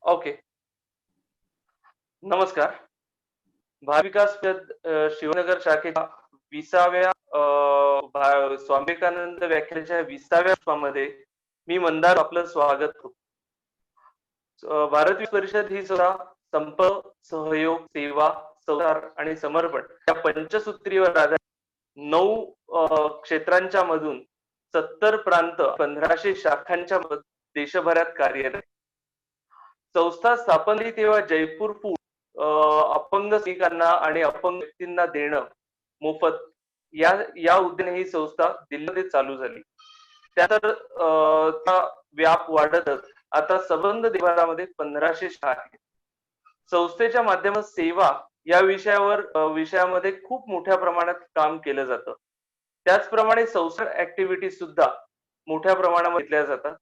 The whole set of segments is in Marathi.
ओके. नमस्कार. महाविकास शिवनगर शाखेच्या 20व्या स्वामी विवेकानंद व्याख्यानाच्या 20व्या मध्ये मी मंदार आपलं स्वागत करतो. भारत विकास परिषद ही सुद्धा संप, सहयोग, सेवा, संस्कार आणि समर्पण या पंचसूत्रीवर आधारित 9 क्षेत्रांच्या मधून 70 प्रांत 1500 शाखांच्या देशभरात कार्यरत आहे. संस्था स्थापन झाली तेव्हा जयपूर फूड अपंग सैनिकांना आणि अपंग व्यक्तींना देणं मोफत या या उद्देशाने ही संस्था दिल्लीमध्ये चालू झाली. त्यानंतर व्याप वाढतच आता संबंध देशभरामध्ये 1500 शाखा आहेत. संस्थेच्या माध्यमात सेवा या विषयामध्ये खूप मोठ्या प्रमाणात काम केलं जातं. त्याचप्रमाणे संस्कार ऍक्टिव्हिटी सुद्धा मोठ्या प्रमाणामध्ये घेतल्या जातात.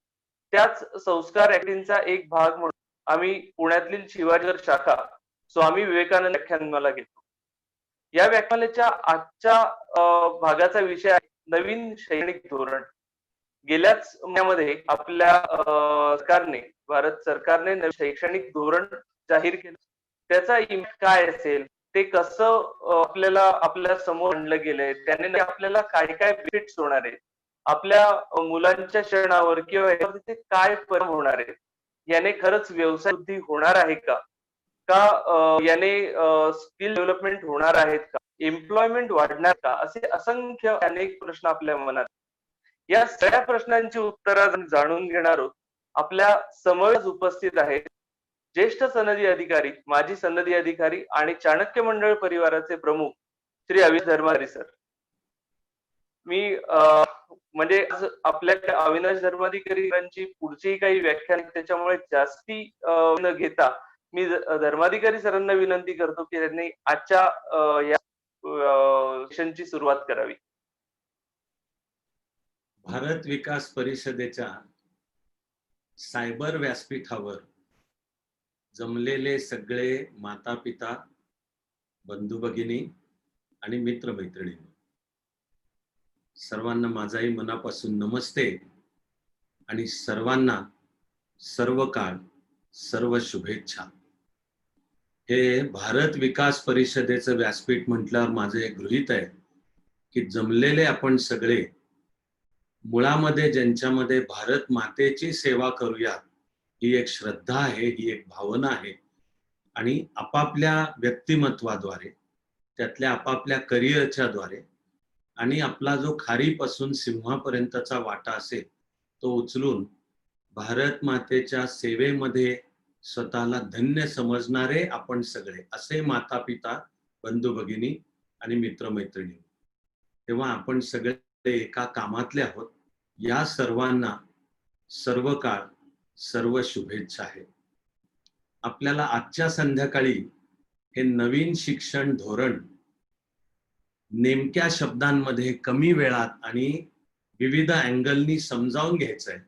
त्याच संस्कार ऍक्टिव्हिटीचा एक भाग म्हणून आम्ही पुण्यातील शिवाजीनगर शाखा स्वामी विवेकानंद व्याख्यानमाला घेतो. या व्याख्यानाच्या आजच्या भागाचा विषय आहे नवीन शैक्षणिक धोरण. गेल्याच महिन्यामध्ये आपल्या भारत सरकारने नवीन शैक्षणिक धोरण जाहीर केलं. त्याचा इम्पॅक्ट काय असेल, ते कसं आपल्या समोर आणलं गेलंय, त्याने आपल्याला काय काय बेनिफिट्स होणार आहेत, आपल्या मुलांच्या शिक्षणावर किंवा यावरती काय परिणाम होणार आहेत, याने खरंच व्यवसाय वृद्धी होणार आहे का, याने स्किल डेव्हलपमेंट होणार आहेत का, एम्प्लॉयमेंट वाढणार का, असे असंख्य अनेक प्रश्न आपल्या मनात. या सगळ्या प्रश्नांची उत्तरं जाणून घेणार आहोत. आपल्या समोर उपस्थित आहेत ज्येष्ठ सनदी अधिकारी, माजी सनदी अधिकारी आणि चाणक्य मंडळ परिवाराचे प्रमुख श्री अविनाश धर्माधिकारी सर. मी म्हणजे आज आपल्या अविनाश धर्माधिकारींची पुढची काही व्याख्यान त्याच्यामुळे जास्ती न घेता मी धर्माधिकारी सरांना विनंती करतो की त्यांनी आजच्या या सेशनची सुरुवात करावी. भारत विकास परिषदेच्या सायबर व्यासपीठावर जमलेले सगळे माता पिता, बंधू भगिनी आणि मित्र मैत्रिणी, सर्वांना माझाही मनापासून नमस्ते आणि सर्वांना सर्व काळ सर्व शुभेच्छा. हे भारत विकास परिषदेचं व्यासपीठ म्हटल्यावर माझं एक गृहीत आहे की जमलेले आपण सगळे मुळामध्ये ज्यांच्यामध्ये भारत मातेची सेवा करूया ही एक श्रद्धा आहे, ही एक भावना आहे आणि आपापल्या व्यक्तिमत्वाद्वारे, त्यातल्या आपापल्या करिअरच्या द्वारे आणि आपला जो खारीपासून सिंहापर्यंतचा वाटा असेल तो उचलून भारत मातेच्या सेवेमध्ये स्वतःला धन्य समजणारे आपण सगळे असे माता पिता, बंधू भगिनी आणि मित्रमैत्रिणी, तेव्हा आपण सगळे एका कामातले आहोत. या सर्वांना सर्व काळ सर्व शुभेच्छा आहेत. आपल्याला आजच्या संध्याकाळी हे नवीन शिक्षण धोरण नेमक्या शब्दांमध्ये कमी वेळात आणि विविध अँगलनी समजावून घ्यायचं आहे.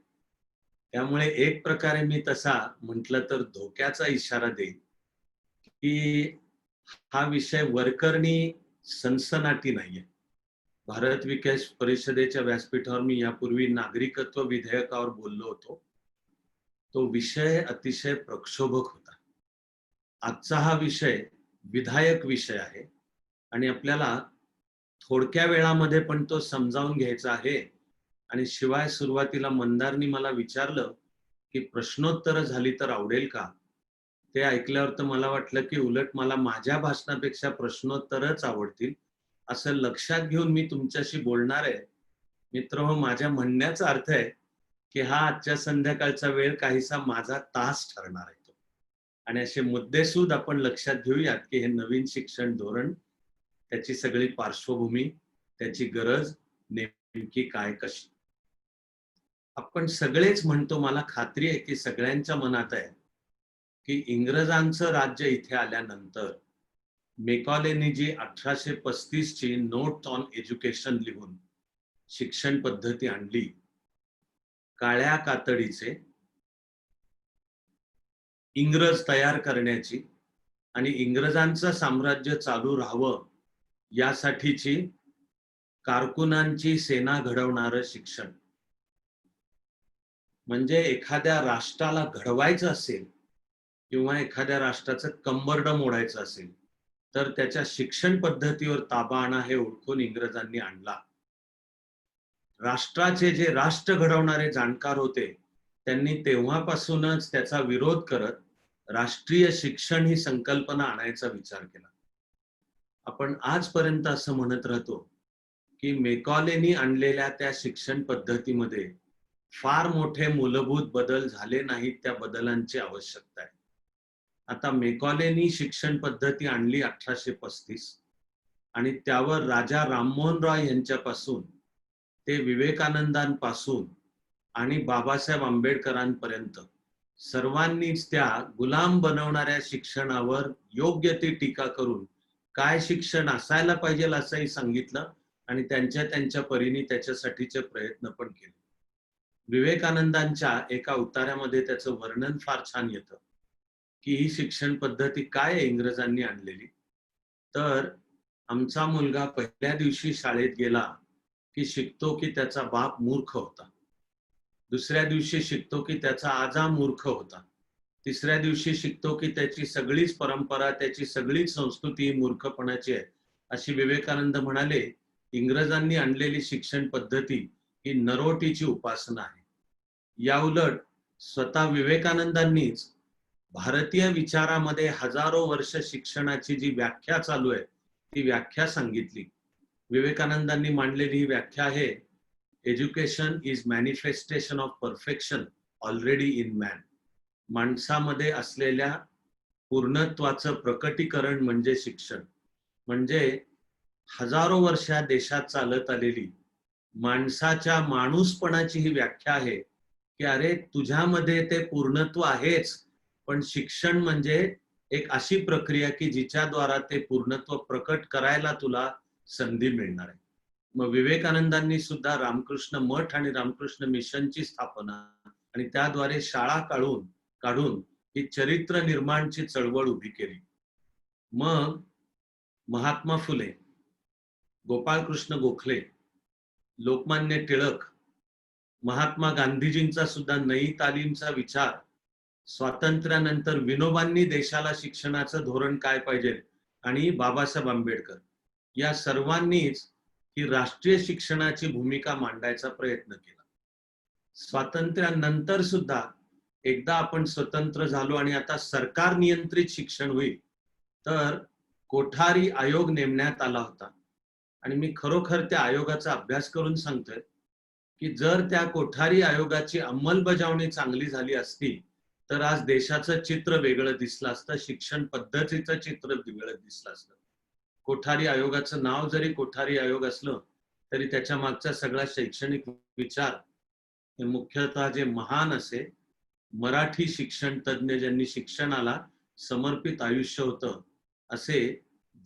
त्यामुळे एक प्रकारे मी तसा म्हटलं तर धोक्याचा इशारा देईन की हा विषय वरकरणी सनसनाटी नाहीये. भारत विकास परिषदेच्या व्यासपीठावर मी यापूर्वी नागरिकत्व विधेयकावर बोललो होतो. तो विषय अतिशय प्रक्षोभक होता. आजचा हा विषय विधायक विषय आहे आणि आपल्याला थोडक्या वेळामध्ये पण तो समजावून घ्यायचा आहे. आणि शिवाय सुरुवातीला मंदारनी मला विचारलं की प्रश्नोत्तर झाली तर आवडेल का. ते ऐकल्यावर तर मला वाटलं की उलट मला माझ्या भाषणापेक्षा प्रश्नोत्तरच आवडतील. असं लक्षात घेऊन मी तुमच्याशी बोलणार आहे. मित्रहो, माझ्या म्हणण्याचा अर्थ आहे की हा आजच्या संध्याकाळचा वेळ काहीसा माझा तास ठरणार आहे. आणि असे मुद्देसूद आपण लक्षात घेऊयात की हे नवीन शिक्षण धोरण, त्याची सगळी पार्श्वभूमी, त्याची गरज नेमकी काय कशी. आपण सगळेच म्हणतो, मला खात्री आहे की सगळ्यांच्या मनात आहे की इंग्रजांचं राज्य इथे आल्यानंतर मेकॉलेनी जी 1835 ची नोट ऑन एज्युकेशन लिहून शिक्षण पद्धती आणली, काळ्या कातडीचे इंग्रज तयार करण्याची आणि इंग्रजांचं साम्राज्य चालू राहावं यासाठीची कारकुनांची सेना घडवणारं शिक्षण. म्हणजे एखाद्या राष्ट्राला घडवायचं असेल किंवा एखाद्या राष्ट्राचं कंबरड मोडायचं असेल, तर त्याच्या शिक्षण पद्धतीवर ताबा आणा हे ओळखून इंग्रजांनी आणला. राष्ट्राचे जे राष्ट्र घडवणारे जाणकार होते, त्यांनी तेव्हापासूनच त्याचा विरोध करत राष्ट्रीय शिक्षण ही संकल्पना आणायचा विचार केला. आपण आजपर्यंत असं म्हणत राहतो, की मेकॉलेनी आणलेल्या त्या शिक्षण पद्धतीमध्ये फार मोठे मूलभूत बदल झाले नाहीत, त्या बदलांची आवश्यकता आहे. आता मेकॉलेनी शिक्षण पद्धती आणली 1835 आणि त्यावर राजा राममोहन रॉय यांच्यापासून ते विवेकानंदांपासून आणि बाबासाहेब आंबेडकरांपर्यंत सर्वांनीच त्या गुलाम बनवणाऱ्या शिक्षणावर योग्य ती टीका करून काय शिक्षण असायला पाहिजे असंही सांगितलं आणि त्यांच्या त्यांच्या परीने त्याच्यासाठीचे प्रयत्न पण केले. विवेकानंदांच्या एका उतार्यामध्ये त्याचं वर्णन फार छान येतं, की ही शिक्षण पद्धती काय आहे इंग्रजांनी आणलेली. तर आमचा मुलगा पहिल्या दिवशी शाळेत गेला की शिकतो की त्याचा बाप मूर्ख होता. दुसऱ्या दिवशी शिकतो की त्याचा आजा मूर्ख होता. तिसऱ्या दिवशी शिकतो की त्याची सगळीच परंपरा, त्याची सगळीच संस्कृती ही मूर्खपणाची आहे. अशी विवेकानंद म्हणाले, इंग्रजांनी आणलेली शिक्षण पद्धती ही नरोटीची उपासना आहे. याउलट स्वतः विवेकानंदांनीच भारतीय विचारामध्ये हजारो वर्ष शिक्षणाची जी व्याख्या चालू आहे, ती व्याख्या सांगितली. विवेकानंदांनी मांडलेली ही व्याख्या आहे, education is manifestation of perfection already in man. माणसामध्ये असलेल्या पूर्णत्वाचं प्रकटीकरण म्हणजे शिक्षण. म्हणजे हजारो वर्ष देशात चालत आलेली माणसाच्या माणूसपणाची ही व्याख्या आहे, की अरे तुझ्यामध्ये ते पूर्णत्व आहेच, पण शिक्षण म्हणजे एक अशी प्रक्रिया की जिच्याद्वारा ते पूर्णत्व प्रकट करायला तुला संधी मिळणार आहे. मग विवेकानंदांनी सुद्धा रामकृष्ण मठ आणि रामकृष्ण मिशनची स्थापना आणि त्याद्वारे शाळा काढून ही चरित्र निर्माणची चळवळ उभी केली. मग महात्मा फुले, गोपाळकृष्ण गोखले, लोकमान्य टिळक, महात्मा गांधीजींचा सुद्धा नई तालीमचा विचार, स्वातंत्र्यानंतर विनोबांनी देशाला शिक्षणाचं धोरण काय पाहिजे आणि बाबासाहेब आंबेडकर या सर्वांनीच ही राष्ट्रीय शिक्षणाची भूमिका मांडायचा प्रयत्न केला. स्वातंत्र्यानंतर सुद्धा एकदा आपण स्वतंत्र झालो आणि आता सरकार नियंत्रित शिक्षण होईल, तर कोठारी आयोग नेमण्यात आला होता. आणि मी खरोखर त्या आयोगाचा अभ्यास करून सांगतोय, की जर त्या कोठारी आयोगाची अंमलबजावणी चांगली झाली असती, तर आज देशाचं चित्र वेगळं दिसलं असतं, शिक्षण पद्धतीचं चित्र वेगळं दिसलं असतं. कोठारी आयोगाचं नाव जरी कोठारी आयोग असलं, तरी त्याच्या मागचा सगळा शैक्षणिक विचार हे मुख्यतः जे महान असे मराठी शिक्षण तज्ञ, ज्यांनी शिक्षणाला समर्पित आयुष्य होतं, असे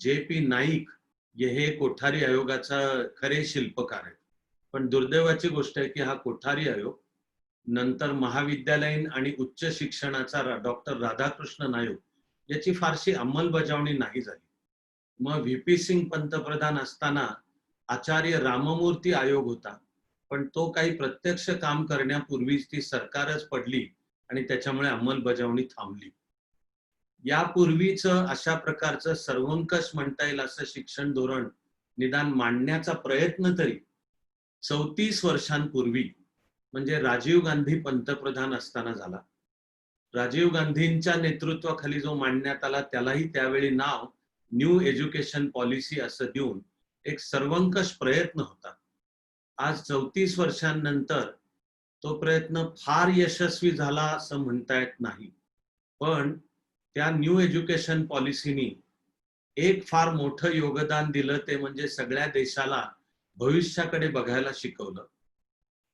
जे.पी. नाईक हे कोठारी आयोगाचा खरे शिल्पकार आहेत. पण दुर्दैवाची गोष्ट आहे की हा कोठारी आयोग नंतर महाविद्यालयीन आणि उच्च शिक्षणाचा डॉक्टर राधाकृष्णन आयोग याची फारशी अंमलबजावणी नाही झाली. मग व्ही.पी. सिंग पंतप्रधान असताना आचार्य राममूर्ती आयोग होता, पण तो काही प्रत्यक्ष काम करण्यापूर्वीच ती सरकारच पडली आणि त्याच्यामुळे अंमलबजावणी थांबली. यापूर्वीच अशा प्रकारचं सर्वंकष म्हणता येईल असं शिक्षण धोरण निदान मांडण्याचा प्रयत्न तरी 34 वर्षांपूर्वी म्हणजे राजीव गांधी पंतप्रधान असताना झाला. राजीव गांधींच्या नेतृत्वाखाली जो मांडण्यात आला त्यालाही त्यावेळी नाव न्यू एज्युकेशन पॉलिसी असं देऊन एक सर्वंकष प्रयत्न होता. आज 34 वर्षांनंतर तो प्रयत्न फार यशस्वी झाला असं म्हणता येत नाही, पण त्या न्यू एज्युकेशन पॉलिसीनी एक फार मोठं योगदान दिलं, ते म्हणजे सगळ्या देशाला भविष्याकडे बघायला शिकवलं.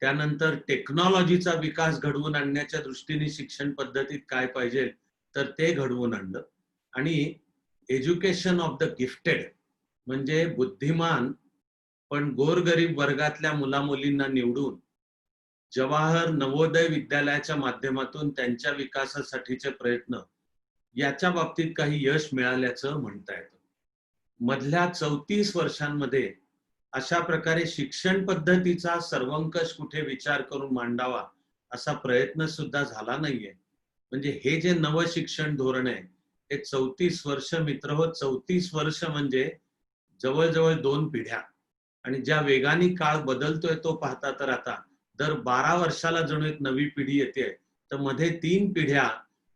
त्यानंतर टेक्नॉलॉजीचा विकास घडवून आणण्याच्या दृष्टीने शिक्षण पद्धतीत काय पाहिजे तर ते घडवून आणलं. आणि एज्युकेशन ऑफ द गिफ्टेड म्हणजे बुद्धिमान पण गोरगरीब वर्गातल्या मुलामुलींना निवडून जवाहर नवोदय विद्यालयाच्या माध्यमातून त्यांच्या विकासासाठीचे प्रयत्न याच्या बाबतीत काही यश मिळाल्याचं म्हणता येतं. मधल्या 34 वर्षांमध्ये अशा प्रकारे शिक्षण पद्धतीचा सर्वंकष कुठे विचार करून मांडावा असा प्रयत्न सुद्धा झाला नाहीये. म्हणजे हे जे नवं शिक्षण धोरण आहे हे 34 वर्ष मित्र हो, 34 वर्ष म्हणजे जवळजवळ 2 पिढ्या. आणि ज्या वेगाने काळ बदलतोय तो पाहता तर आता दर 12 वर्षाला जणू एक नवी पिढी येते, तर मध्ये 3 पिढ्या.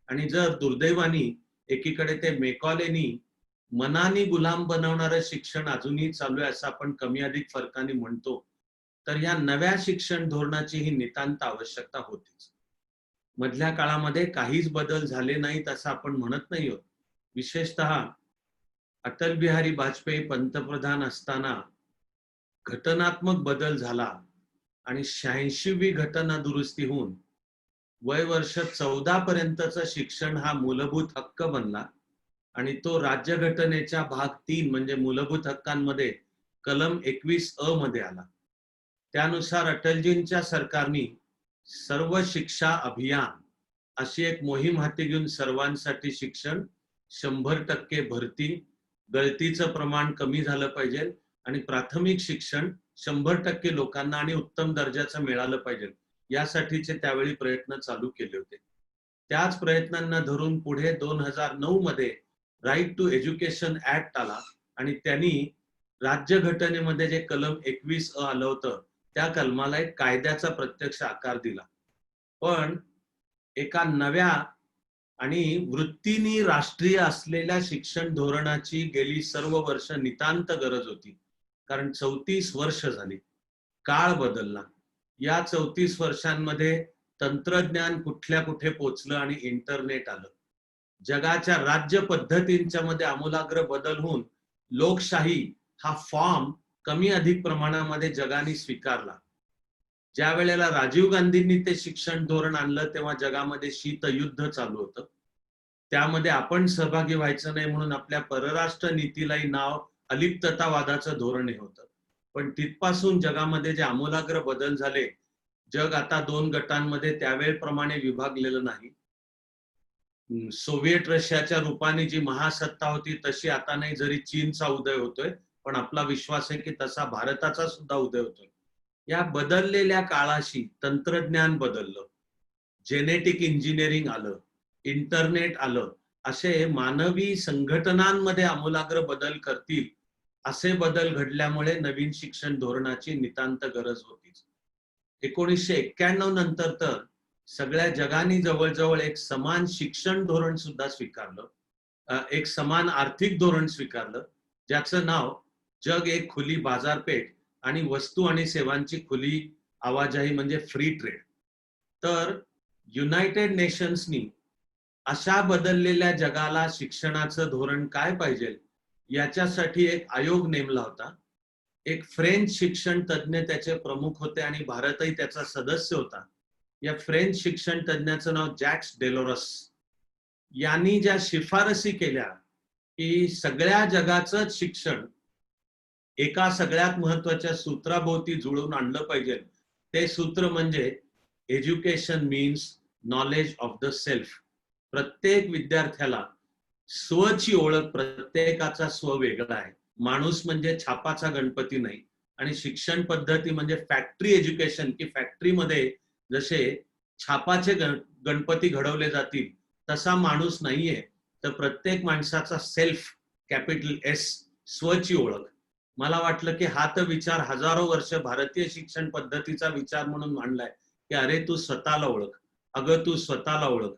आणि जर दुर्दैवाने एकीकडे ते मेकॉलेनी मनाने गुलाम बनवणारं शिक्षण अजूनही चालू आहे असं आपण कमी अधिक फरकाने म्हणतो, तर या नव्या शिक्षण धोरणाची ही नितांत आवश्यकता होतीच. मधल्या काळामध्ये काहीच बदल झाले नाहीत असं आपण म्हणत नाही आहोत. विशेषतः अटल बिहारी वाजपेयी पंतप्रधान असताना घटनात्मक बदल झाला आणि 86वी घटना दुरुस्ती होऊन वय वर्ष 14 पर्यंतचं शिक्षण हा मूलभूत हक्क बनला आणि तो राज्यघटनेच्या भाग 3 म्हणजे मूलभूत हक्कांमध्ये कलम 21 मध्ये आला. त्यानुसार अटलजींच्या सरकारने सर्व शिक्षा अभियान अशी एक मोहीम हाती घेऊन सर्वांसाठी शिक्षण, 100% भरती, गळतीचं प्रमाण कमी झालं पाहिजे आणि प्राथमिक शिक्षण 100% लोकांना आणि उत्तम दर्जाचं मिळालं पाहिजे, यासाठीचे त्यावेळी प्रयत्न चालू केले होते. त्याच प्रयत्नांना धरून पुढे 2009 मध्ये राईट टू एज्युकेशन ऍक्ट आला आणि त्यांनी राज्यघटनेमध्ये जे कलम 21 आलं होतं त्या कलमाला एक कायद्याचा प्रत्यक्ष आकार दिला. पण एका नव्या आणि वृत्तीने राष्ट्रीय असलेल्या शिक्षण धोरणाची गेली सर्व वर्ष नितांत गरज होती. कारण 34 वर्ष झाली, काळ बदलला. या 34 वर्षांमध्ये तंत्रज्ञान कुठल्या कुठे पोचलं आणि इंटरनेट आलं. जगाच्या राज्य पद्धतींच्या मध्ये आमूलाग्र बदल होऊन लोकशाही हा फॉर्म कमी अधिक प्रमाणामध्ये जगाने स्वीकारला. ज्या वेळेला राजीव गांधींनी ते शिक्षण धोरण आणलं तेव्हा जगामध्ये शीतयुद्ध चालू होतं. त्यामध्ये आपण सहभागी व्हायचं नाही म्हणून आपल्या परराष्ट्र नीतीलाही नाव अलिप्ततावादाचं धोरण हे होतं. पण तिथपासून जगामध्ये जे आमूलाग्र बदल झाले, जग आता 2 गटांमध्ये त्यावेळेप्रमाणे विभागलेलं नाही. सोव्हिएट रशियाच्या रूपाने जी महासत्ता होती तशी आता नाही, जरी चीनचा उदय होतोय, पण आपला विश्वास आहे की तसा भारताचा सुद्धा उदय होतोय. या बदललेल्या काळाशी तंत्रज्ञान बदललं, जेनेटिक इंजिनिअरिंग आलं, इंटरनेट आलं, असे मानवी संघटनांमध्ये आमूलाग्र बदल करतील असे बदल घडल्यामुळे नवीन शिक्षण धोरणाची नितांत गरज होतीच. 1991 नंतर तर सगळ्या जगाने जवळजवळ एक समान शिक्षण धोरण सुद्धा स्वीकारलं, एक समान आर्थिक धोरण स्वीकारलं, ज्याचं नाव जग एक खुली बाजारपेठ आणि वस्तू आणि सेवांची खुली आवाजाही म्हणजे फ्री ट्रेड. तर युनायटेड नेशन्सनी अशा बदललेल्या जगाला शिक्षणाचं धोरण काय पाहिजे याच्यासाठी एक आयोग नेमला होता. एक फ्रेंच शिक्षण तज्ञ त्याचे प्रमुख होते आणि भारतही त्याचा सदस्य होता. या फ्रेंच शिक्षण तज्ञाचं नाव जॅक्स डेलोरस. यांनी ज्या शिफारसी केल्या की सगळ्या जगाचं शिक्षण एका सगळ्यात महत्वाच्या सूत्राभोवती जुळवून आणलं पाहिजे, ते सूत्र म्हणजे education means knowledge of the self. प्रत्येक विद्यार्थ्याला स्वची ओळख, प्रत्येकाचा स्व वेगळा आहे. माणूस म्हणजे छापाचा गणपती नाही आणि शिक्षण पद्धती म्हणजे फॅक्टरी एज्युकेशन, की फॅक्टरीमध्ये जसे छापाचे गणपती घडवले जातील तसा माणूस नाहीये. तर प्रत्येक माणसाचा सेल्फ, कॅपिटल एस, स्वची ओळख. मला वाटलं की हा तर विचार हजारो वर्ष भारतीय शिक्षण पद्धतीचा विचार म्हणून मांडलाय की अरे तू स्वतःला ओळख, अगं तू स्वतःला ओळख.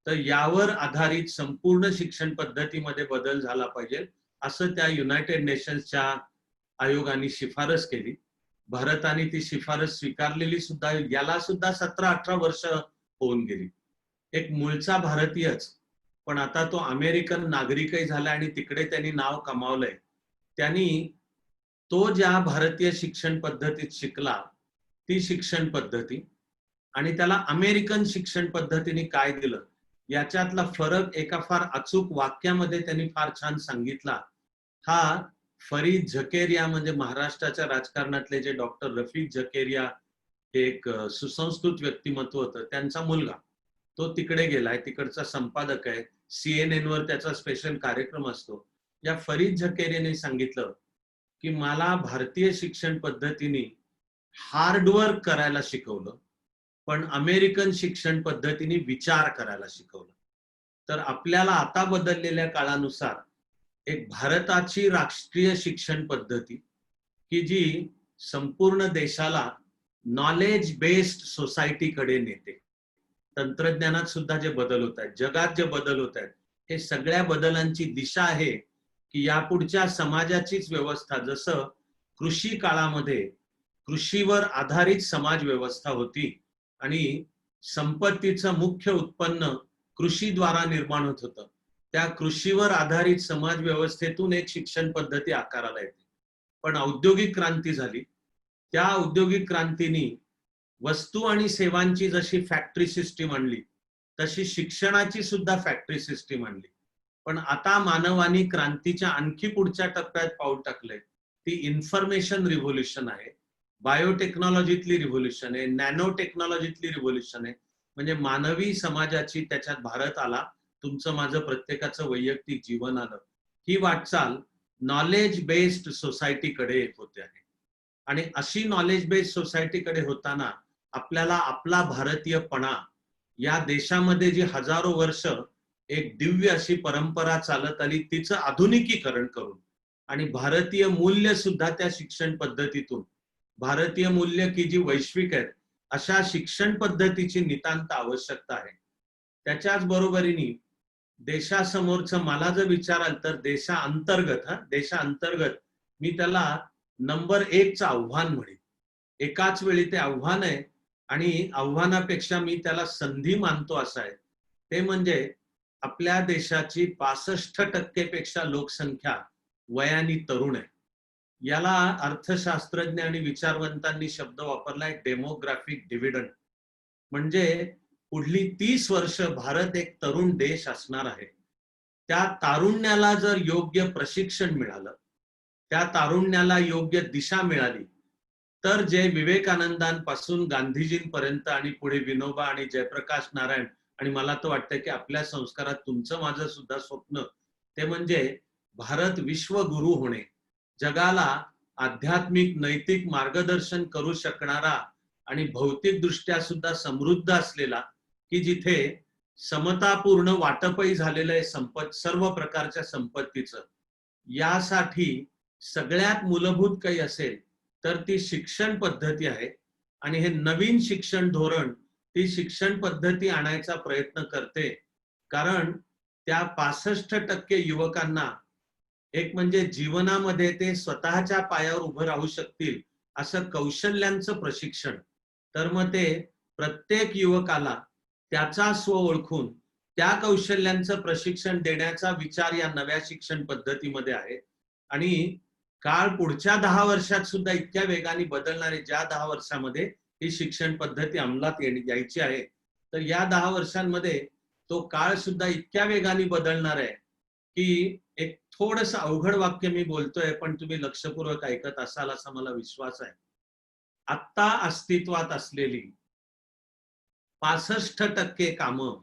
तर यावर आधारित संपूर्ण शिक्षण पद्धतीमध्ये बदल झाला पाहिजे असं त्या युनायटेड नेशन्सच्या आयोगाने शिफारस केली. भारताने ती शिफारस स्वीकारलेली सुद्धा, याला सुद्धा 17-18 वर्ष होऊन गेली. एक मूळचा भारतीयच, पण आता तो अमेरिकन नागरिकही झाला आणि तिकडे त्यांनी नाव कमावलंय. त्यांनी तो ज्या भारतीय शिक्षण पद्धतीत शिकला ती शिक्षण पद्धती आणि त्याला अमेरिकन शिक्षण पद्धतीने काय दिलं याच्यातला फरक एका फार अचूक वाक्यामध्ये त्यांनी फार छान सांगितला. हा फरीद झकेरिया म्हणजे महाराष्ट्राच्या राजकारणातले जे डॉक्टर रफिक झकेरिया, एक सुसंस्कृत व्यक्तिमत्व होतं, त्यांचा मुलगा. तो तिकडे गेलाय, तिकडचा संपादक आहे, CNN वर त्याचा स्पेशल कार्यक्रम असतो. या फरीद झकेरियाने सांगितलं की मला भारतीय शिक्षण पद्धतीने हार्डवर्क करायला शिकवलं पण अमेरिकन शिक्षण पद्धतीने विचार करायला शिकवलं. तर आपल्याला आता बदललेल्या काळानुसार एक भारताची राष्ट्रीय शिक्षण पद्धती की जी संपूर्ण देशाला नॉलेज बेस्ड सोसायटीकडे नेते. तंत्रज्ञानात सुद्धा जे बदल होत आहेत, जगात जे बदल होत आहेत, हे सगळ्या बदलांची दिशा आहे की यापुढच्या समाजाचीच व्यवस्था, जसं कृषी काळामध्ये कृषीवर आधारित समाज व्यवस्था होती आणि संपत्तीचं मुख्य उत्पन्न कृषीद्वारा निर्माण होत होतं, त्या कृषीवर आधारित समाज व्यवस्थेतून एक शिक्षण पद्धती आकाराला येते. पण औद्योगिक क्रांती झाली. त्या औद्योगिक क्रांतीनी वस्तू आणि सेवांची जशी फॅक्टरी सिस्टीम आणली, तशी शिक्षणाची सुद्धा फॅक्टरी सिस्टीम आणली. पण आता मानवाने क्रांतीच्या आणखी पुढच्या टप्प्यात पाऊल टाकलंय. ती इन्फॉर्मेशन रिव्होल्युशन आहे, बायोटेक्नॉलॉजीतली रिव्होल्युशन आहे, नॅनो टेक्नॉलॉजीतली रिव्होल्युशन आहे. म्हणजे मानवी समाजाची त्याच्यात भारत आला, तुमचं माझं प्रत्येकाचं वैयक्तिक जीवन आलं. ही वाटचाल नॉलेज बेस्ड सोसायटीकडे येत होते आहे. आणि अशी नॉलेज बेस्ड सोसायटीकडे होताना आपल्याला आपला भारतीयपणा, या देशामध्ये जी हजारो वर्ष एक दिव्य अशी परंपरा चालत आली, तिचं आधुनिकीकरण करून आणि भारतीय मूल्य सुद्धा त्या शिक्षण पद्धतीतून, भारतीय मूल्य की जी वैश्विक आहेत, अशा शिक्षण पद्धतीची नितांत आवश्यकता आहे. त्याच्याच बरोबरीने देशासमोरचं मला जर विचाराल तर देशांतर्गत मी त्याला नंबर 1चं आव्हान म्हणेन. एकाच वेळी ते आव्हान आहे आणि आव्हानापेक्षा मी त्याला संधी मानतो असं आहे. ते म्हणजे आपल्या देशाची 65% पेक्षा लोकसंख्या वयाने तरुण आहे. याला अर्थशास्त्रज्ञ आणि विचारवंतांनी शब्द वापरलाय डेमोग्राफिक डिव्हिडंड. म्हणजे पुढली 30 वर्ष भारत एक तरुण देश असणार आहे. त्या तारुण्याला जर योग्य प्रशिक्षण मिळालं, त्या तारुण्याला योग्य दिशा मिळाली, तर जे विवेकानंदांपासून गांधीजींपर्यंत आणि पुढे विनोबा आणि जयप्रकाश नारायण, आणि मला तर वाटतं की आपल्या संस्कारात तुमचं माझं सुद्धा स्वप्न, ते म्हणजे भारत विश्वगुरु होणे, जगाला आध्यात्मिक नैतिक मार्गदर्शन करू शकणारा आणि भौतिकदृष्ट्या सुद्धा समृद्ध असलेला, की जिथे समतापूर्ण वाटपही झालेलं आहे सर्व प्रकारच्या संपत्तीचं. यासाठी सगळ्यात मूलभूत काही असेल तर ती शिक्षण पद्धती आहे. आणि हे नवीन शिक्षण धोरण ती शिक्षण पद्धती आणायचा प्रयत्न करते. कारण त्या 65% युवकांना एक म्हणजे जीवनामध्ये ते स्वतःच्या पायावर उभं राहू शकतील असं कौशल्यांचं प्रशिक्षण. तर मग ते प्रत्येक युवकाला त्याचा स्व ओळखून त्या कौशल्यांचं प्रशिक्षण देण्याचा विचार या नव्या शिक्षण पद्धतीमध्ये आहे. आणि काळ पुढच्या 10 वर्षात सुद्धा इतक्या वेगाने बदलणारे, ज्या 10 वर्षामध्ये ही शिक्षण पद्धती अंमलात यायची आहे, तर या 10 वर्षांमध्ये तो काळ सुद्धा इतक्या वेगाने बदलणार आहे की एक थोडंसं अवघड वाक्य मी बोलतोय, पण तुम्ही लक्षपूर्वक ऐकत असाल असा मला विश्वास आहे. आत्ता अस्तित्वात असलेली 65% कामं,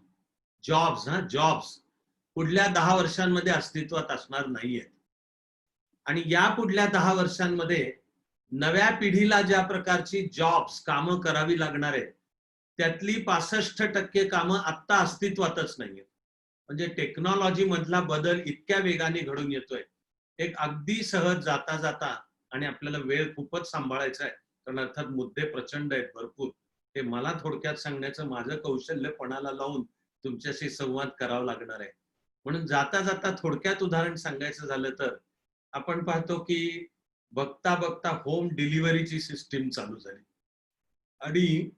जॉब्स पुढल्या 10 वर्षांमध्ये अस्तित्वात असणार नाहीयेत. आणि या पुढल्या 10 वर्षांमध्ये नव्या पिढीला ज्या प्रकारची कामं करावी लागणार आहेत, त्यातली 65% कामं आत्ता अस्तित्वातच नाहीयेत. म्हणजे टेक्नॉलॉजी मधला बदल इतक्या वेगाने घडून येतोय. एक अगदी सहज जाता जाता, आणि आपल्याला वेळ खूपच सांभाळायचा आहे कारण अर्थात मुद्दे प्रचंड आहेत, भरपूर. ते मला थोडक्यात सांगण्याचं माझं कौशल्य पणाला लावून तुमच्याशी संवाद करावा लागणार आहे. म्हणून जाता जाता थोडक्यात उदाहरण सांगायचं झालं तर आपण पाहतो की बघता बघता होम डिलिव्हरीची सिस्टीम चालू झाली आणि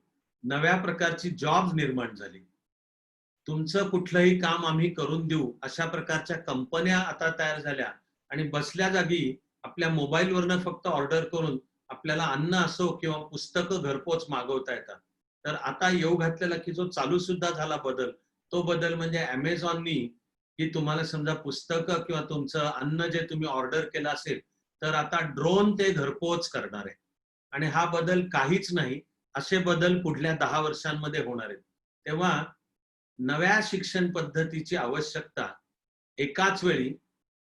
नव्या प्रकारची जॉब निर्माण झाली. तुमचं कुठलंही काम आम्ही करून देऊ अशा प्रकारच्या कंपन्या आता तयार झाल्या आणि बसल्या जागी आपल्या मोबाईलवरनं फक्त ऑर्डर करून आपल्याला अन्न असो किंवा पुस्तकं घरपोच मागवता येतात. तर आता येऊ घातलेला की जो चालू सुद्धा झाला बदल, तो बदल म्हणजे अमेझॉननी की तुम्हाला समजा पुस्तकं किंवा तुमचं अन्न जे तुम्ही ऑर्डर केलं असेल तर आता ड्रोन ते घरपोच करणार आहे. आणि हा बदल काहीच नाही, असे बदल पुढल्या 10 वर्षांमध्ये होणार आहेत. तेव्हा नव्या शिक्षण पद्धतीची आवश्यकता एकाच वेळी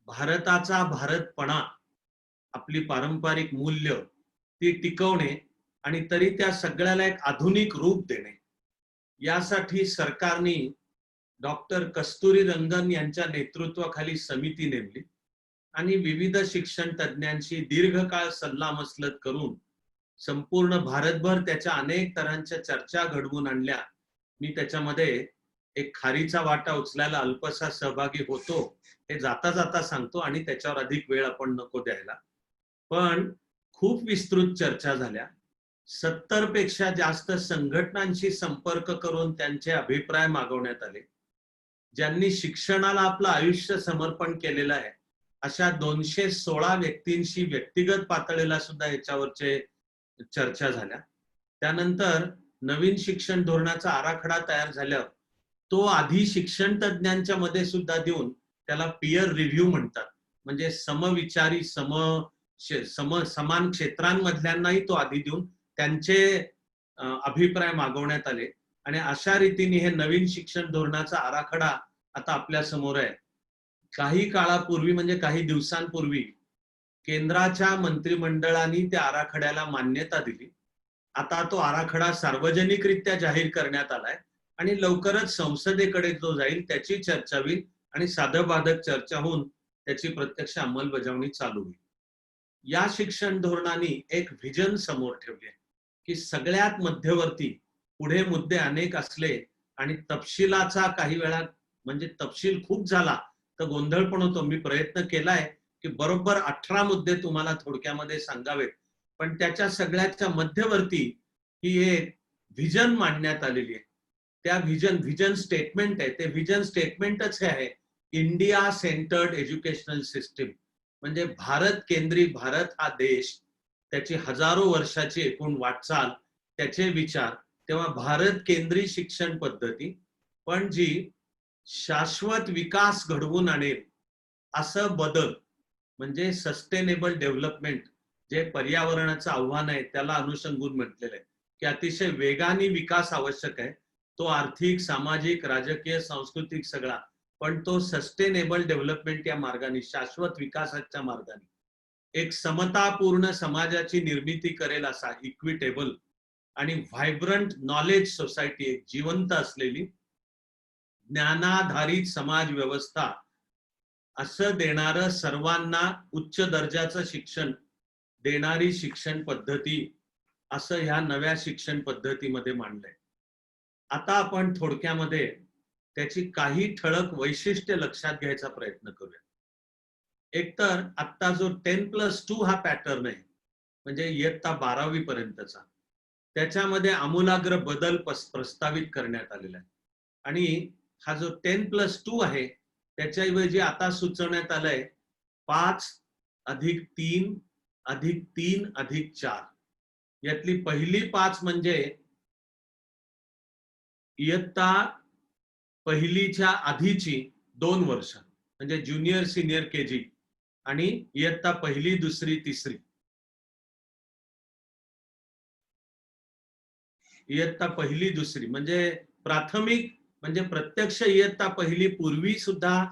भारताचा भारतपणा, आपली पारंपरिक मूल्य ती टिकवणे आणि तरी त्या सगळ्याला एक आधुनिक रूप देणे, यासाठी सरकारने डॉक्टर कस्तुरी रंगन यांच्या नेतृत्वाखाली समिती नेमली आणि विविध शिक्षण तज्ञांशी दीर्घकाळ सल्लामसलत करून संपूर्ण भारतभर त्याच्या अनेक तऱ्हांच्या चर्चा घडवून आणल्या. मी त्याच्यामध्ये एक खारीचा वाटा उचलायला अल्पसा सहभागी होतो, हे जाता जाता सांगतो आणि त्याच्यावर अधिक वेळ आपण नको द्यायला. पण खूप विस्तृत चर्चा झाल्या. 70 पेक्षा जास्त संघटनांशी संपर्क करून त्यांचे अभिप्राय मागवण्यात आले. ज्यांनी शिक्षणाला आपलं आयुष्य समर्पण केलेलं आहे अशा 216 व्यक्तींशी व्यक्तिगत पातळीला सुद्धा याच्यावरचे चर्चा झाल्या. त्यानंतर नवीन शिक्षण धोरणाचा आराखडा तयार झाल्यावर तो आधी शिक्षण तज्ञांच्या मध्ये सुद्धा देऊन त्याला पीअर रिव्ह्यू म्हणतात, म्हणजे समविचारी समान क्षेत्रांमधल्यांनाही तो आधी देऊन त्यांचे अभिप्राय मागवण्यात आले आणि अशा रीतीने हे नवीन शिक्षण धोरणाचा आराखडा आता आपल्या समोर आहे. काही काळापूर्वी म्हणजे काही दिवसांपूर्वी केंद्राच्या मंत्रिमंडळाने त्या आराखड्याला मान्यता दिली. आता तो आराखडा सार्वजनिकरित्या जाहीर करण्यात आलाय आणि लवकरच संसदेकडे जो जाईल त्याची चर्चा होईल आणि साधंबाधक चर्चा होऊन त्याची प्रत्यक्ष अंमलबजावणी चालू होईल. या शिक्षण धोरणाने एक व्हिजन समोर ठेवले की सगळ्यात मध्यवर्ती पुढे मुद्दे अनेक असले आणि तपशिलाचा काही वेळा म्हणजे तपशील खूप झाला तर गोंधळ पण होतो. मी प्रयत्न केलाय की बरोबर 18 मुद्दे तुम्हाला थोडक्यामध्ये सांगावेत, पण त्याच्या सगळ्याच्या मध्यवर्ती ही एक व्हिजन मांडण्यात आलेली आहे. त्या व्हिजन स्टेटमेंट आहे, ते व्हिजन स्टेटमेंटच हे आहे, इंडिया सेंटर्ड एज्युकेशनल सिस्टीम, म्हणजे भारत केंद्री भारत हा देश, त्याची हजारो वर्षाची एकूण वाटचाल, त्याचे विचार, तेव्हा भारत केंद्री शिक्षण पद्धती पण जी शाश्वत विकास घडवून आणेल असं बदल, म्हणजे सस्टेनेबल डेव्हलपमेंट, जे पर्यावरणाचं आव्हान आहे त्याला अनुसंगून म्हटलेलं आहे की अतिशय वेगाने विकास आवश्यक आहे, तो आर्थिक, सामाजिक, राजकीय, सांस्कृतिक सगळा, पण तो सस्टेनेबल डेव्हलपमेंट या मार्गाने, शाश्वत विकासाच्या मार्गाने एक समतापूर्ण समाजाची निर्मिती करेल असा इक्विटेबल आणि व्हायब्रंट नॉलेज सोसायटी, एक जिवंत असलेली ज्ञानाधारित समाज व्यवस्था असं देणारं, सर्वांना उच्च दर्जाचं शिक्षण देणारी शिक्षण पद्धती, असं ह्या नव्या शिक्षण पद्धतीमध्ये मांडलंय. आता आपण थोडक्यामध्ये त्याची काही ठळक वैशिष्ट्य लक्षात घ्यायचा प्रयत्न करूया. एकतर आता जो 10+2 हा पॅटर्न आहे, म्हणजे इयत्ता 12वी पर्यंतचा, त्याच्यामध्ये आमूलाग्र बदल प्रस्तावित करण्यात आलेला आहे आणि हा जो 10+2 आहे त्याच्याऐवजी आता सुचवण्यात आलंय 5+3+3+4. यातली पहिली 5 म्हणजे इयत्ता पहिलीच्या आधीची 2 वर्ष, म्हणजे ज्युनियर सिनियर केजी, आणि इयत्ता पहिली, दुसरी, तिसरी. इयत्ता पहिली, दुसरी म्हणजे प्राथमिक, म्हणजे प्रत्यक्ष इयत्ता पहिली पूर्वी सुद्धा,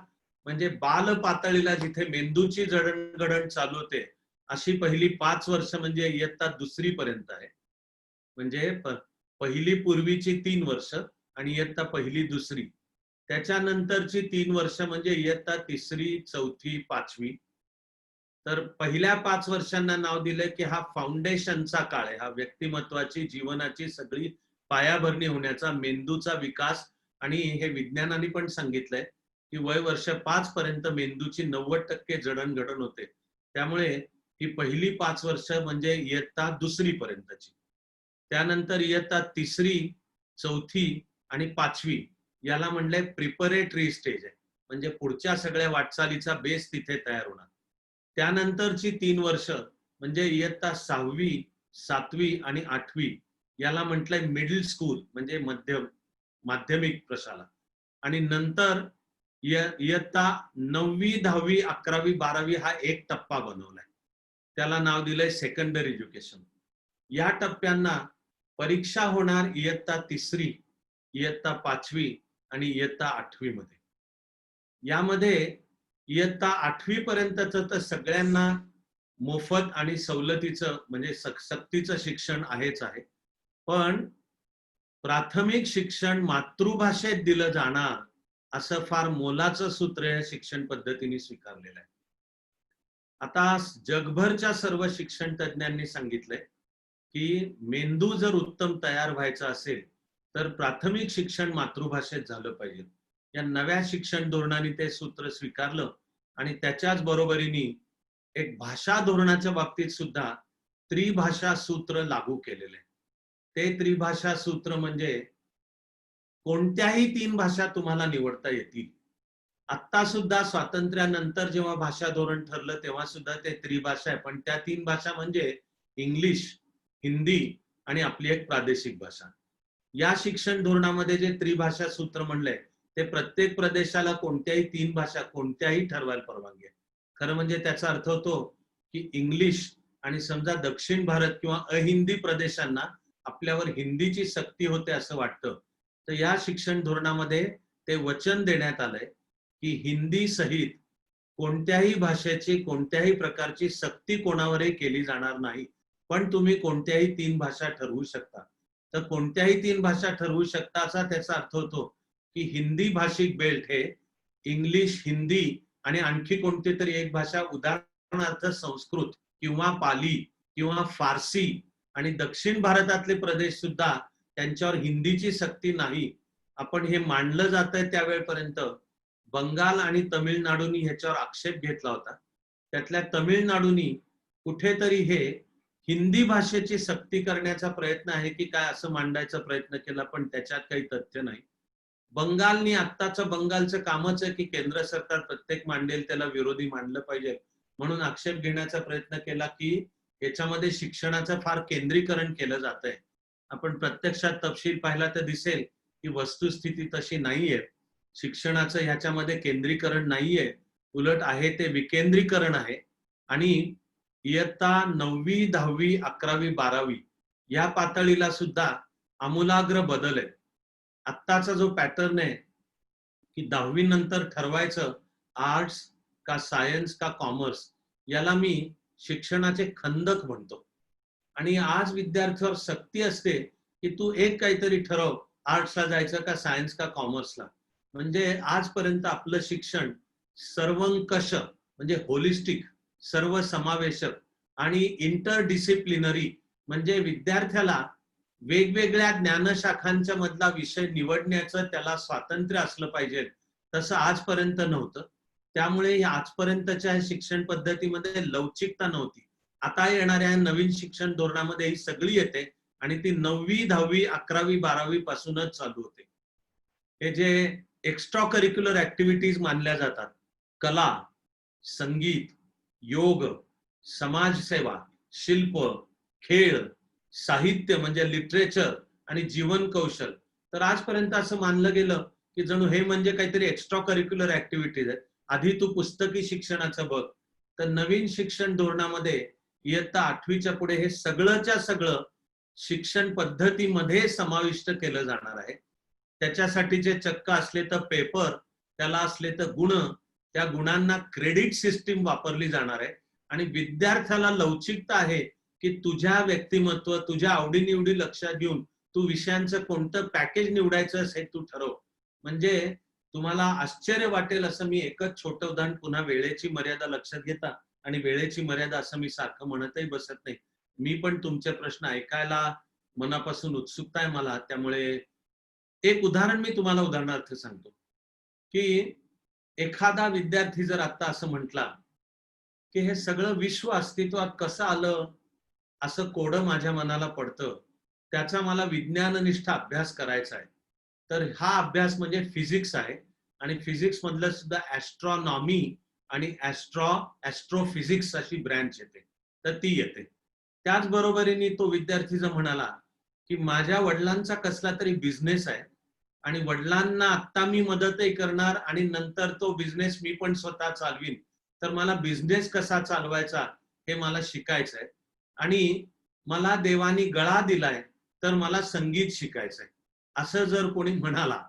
म्हणजे बाल पातळीला जिथे मेंदूची जडणघडण चालू होते अशी पहिली 5 वर्ष म्हणजे इयत्ता दुसरी पर्यंत आहे. म्हणजे पहिली पूर्वीची 3 वर्ष आणि इयत्ता पहिली, दुसरी. त्याच्यानंतरची 3 वर्ष म्हणजे इयत्ता तिसरी, चौथी, पाचवी. तर पहिल्या 5 वर्षांना नाव दिलंय की हा फाउंडेशनचा काळ आहे, हा व्यक्तिमत्वाची, जीवनाची सगळी पायाभरणी होण्याचा, मेंदूचा विकास. आणि हे विज्ञानाने पण सांगितलंय की वय वर्ष 5 पर्यंत मेंदूची 90% जडणघडण होते. त्यामुळे ही पहिली 5 वर्ष म्हणजे इयत्ता दुसरी पर्यंतची. त्यानंतर इयत्ता तिसरी, चौथी आणि पाचवी याला म्हणलंय प्रिपरेटरी स्टेज आहे, म्हणजे पुढच्या सगळ्या वाटचालीचा बेस तिथे तयार होणार. त्यानंतरची 3 वर्ष म्हणजे इयत्ता 6वी, 7वी आणि 8वी याला म्हटलंय मिडल स्कूल, म्हणजे माध्यमिक प्रशाला. आणि नंतर इयत्ता 9वी, 10वी, 11वी, 12वी हा एक टप्पा बनवलाय, त्याला नाव दिलंय सेकंडरी एज्युकेशन. या टप्प्यांना परीक्षा होणार इयत्ता तिसरी, इयत्ता 5वी आणि इयत्ता 8वी मध्ये. यामध्ये इयत्ता 8वी पर्यंतचं तर सगळ्यांना मोफत आणि सवलतीचं, म्हणजे सक्तीचं शिक्षण आहेच आहे, पण प्राथमिक शिक्षण मातृभाषेत दिलं जाणार असं फार मोलाचं सूत्र या शिक्षण पद्धतीने स्वीकारलेलं आहे. आता जगभरच्या सर्व शिक्षण तज्ञांनी सांगितलंय की मेंदू जर उत्तम तयार व्हायचा असेल तर प्राथमिक शिक्षण मातृभाषेत झालं पाहिजे. या नव्या शिक्षण धोरणाने ते सूत्र स्वीकारलं आणि त्याच्याच बरोबरीने एक भाषा धोरणाच्या बाबतीत सुद्धा त्रिभाषा सूत्र लागू केलेले. ते त्रिभाषा सूत्र म्हणजे कोणत्याही 3 भाषा तुम्हाला निवडता येतील. आत्ता सुद्धा स्वातंत्र्यानंतर जेव्हा भाषा धोरण ठरलं तेव्हा सुद्धा ते त्रिभाषा आहे, पण त्या 3 भाषा म्हणजे इंग्लिश, हिंदी आणि आपली एक प्रादेशिक भाषा. या शिक्षण धोरणामध्ये जे त्रिभाषा सूत्र म्हणलंय ते प्रत्येक प्रदेशाला कोणत्याही 3 भाषा कोणत्याही ठरवायला परवानगी आहे. खरं म्हणजे त्याचा अर्थ होतो की इंग्लिश आणि समजा दक्षिण भारत किंवा अहिंदी प्रदेशांना आपल्यावर हिंदीची सक्ती होते असं वाटतं, तर या शिक्षण धोरणामध्ये ते वचन देण्यात आलंय की हिंदी सहित कोणत्याही भाषेची कोणत्याही प्रकारची सक्ती कोणावरही केली जाणार नाही, पण तुम्ही कोणत्याही 3 भाषा ठरवू शकता. तर कोणत्याही 3 भाषा ठरवू शकता असा त्याचा अर्थ होतो की हिंदी भाषिक बेल्ट हे इंग्लिश, हिंदी आणि आणखी कोणती तरी एक भाषा, उदाहरणार्थ संस्कृत किंवा पाली किंवा फारसी, आणि दक्षिण भारतातले प्रदेश सुद्धा त्यांच्यावर हिंदीची सक्ती नाही. आपण हे मांडलं जातंय त्यावेळेपर्यंत बंगाल आणि तमिळनाडूनी ह्याच्यावर आक्षेप घेतला होता. त्यातल्या तमिळनाडूनी कुठेतरी हे हिंदी भाषेची सक्ती करण्याचा प्रयत्न आहे की काय असं मांडायचा प्रयत्न केला, पण त्याच्यात काही तथ्य नाही. बंगालनी आत्ताचं बंगालचं कामच आहे की केंद्र सरकार प्रत्येक मांडेल त्याला विरोधी मांडलं पाहिजे, म्हणून आक्षेप घेण्याचा प्रयत्न केला की याच्यामध्ये शिक्षणाचं फार केंद्रीकरण केलं जातंय. आपण प्रत्यक्षात तपशील पाहिला तर दिसेल की वस्तुस्थिती तशी नाहीये. शिक्षणाचं ह्याच्यामध्ये केंद्रीकरण नाहीये, उलट आहे ते विकेंद्रीकरण आहे. आणि इयत्ता 9वी, 10वी, 11वी, 12वी या पातळीला सुद्धा आमूलाग्र बदल आहे. आत्ताचा जो पॅटर्न आहे की 10वी नंतर ठरवायचं आर्ट्स का सायन्स का कॉमर्स, याला मी शिक्षणाचे खंदक म्हणतो. आणि आज विद्यार्थ्यावर सक्ती असते की तू एक काहीतरी ठरव, आर्ट्सला जायचं का सायन्स का कॉमर्सला. म्हणजे आजपर्यंत आपलं शिक्षण सर्वंकष म्हणजे होलिस्टिक, सर्वसमावेशक आणि इंटरडिसिप्लिनरी, म्हणजे विद्यार्थ्याला वेगवेगळ्या ज्ञानशाखांच्या मधला विषय निवडण्याचं त्याला स्वातंत्र्य असलं पाहिजे, तसं आजपर्यंत नव्हतं. त्यामुळे आजपर्यंतच्या शिक्षण पद्धतीमध्ये लवचिकता नव्हती. आता येणाऱ्या नवीन शिक्षण धोरणामध्ये ही सगळी येते आणि ती 9वी, 10वी, 11वी, 12वी पासूनच चालू होते. हे जे एक्स्ट्रा करिक्युलर ऍक्टिव्हिटीज मानल्या जातात, कला, संगीत, योग, समाजसेवा, शिल्प, खेळ, साहित्य म्हणजे लिटरेचर आणि जीवन कौशल, तर आजपर्यंत असं मानलं गेलं की जणू हे म्हणजे काहीतरी एक्स्ट्रा करिक्युलर ऍक्टिव्हिटीज आहेत. आधी तू पुस्तकी शिक्षणाचं बघ. तर नवीन शिक्षण धोरणामध्ये इयत्ता 8वीच्या पुढे हे सगळंच्या सगळं शिक्षण पद्धतीमध्ये समाविष्ट केलं जाणार आहे. त्याच्यासाठीचे चक्क असले तर पेपर, त्याला असले तर गुण, त्या गुणांना क्रेडिट सिस्टीम वापरली जाणार आहे. आणि विद्यार्थ्याला लवचिकता आहे की तुझ्या व्यक्तिमत्व, तुझ्या आवडीनिवडी लक्षात घेऊन तू विषयांचं कोणतं पॅकेज निवडायचं हे तू ठरव. म्हणजे तुम्हाला आश्चर्य वाटेल असं मी एकच छोटं उदाहरण, पुन्हा वेळेची मर्यादा लक्षात घेता, आणि वेळेची मर्यादा असं मी सारखं म्हणतही बसत नाही. मी पण तुमचे प्रश्न ऐकायला मनापासून उत्सुकता आहे मला, त्यामुळे एक उदाहरण मी तुम्हाला उदाहरणार्थ सांगतो की एखादा विद्यार्थी जर आता असं म्हटला की हे सगळं विश्व अस्तित्वात कसं आलं असं कोडं माझ्या मनाला पडतं, त्याचा मला विज्ञाननिष्ठ अभ्यास करायचा आहे. तर हा अभ्यास म्हणजे फिजिक्स आहे, आणि फिजिक्स मधलं सुद्धा ऍस्ट्रॉनॉमी आणि ऍस्ट्रोफिजिक्स अशी ब्रँच येते, तर ती येते. त्याचबरोबरीने तो विद्यार्थी जर म्हणाला की माझ्या वडिलांचा कसला तरी बिझनेस आहे आणि वडिलांना आत्ता मी मदतही करणार आणि नंतर तो बिझनेस मी पण स्वतः चालवीन, तर मला बिझनेस कसा चालवायचा हे मला शिकायचंय, आणि मला देवानी गळा दिलाय तर मला संगीत शिकायचंय, असं जर कोणी म्हणाला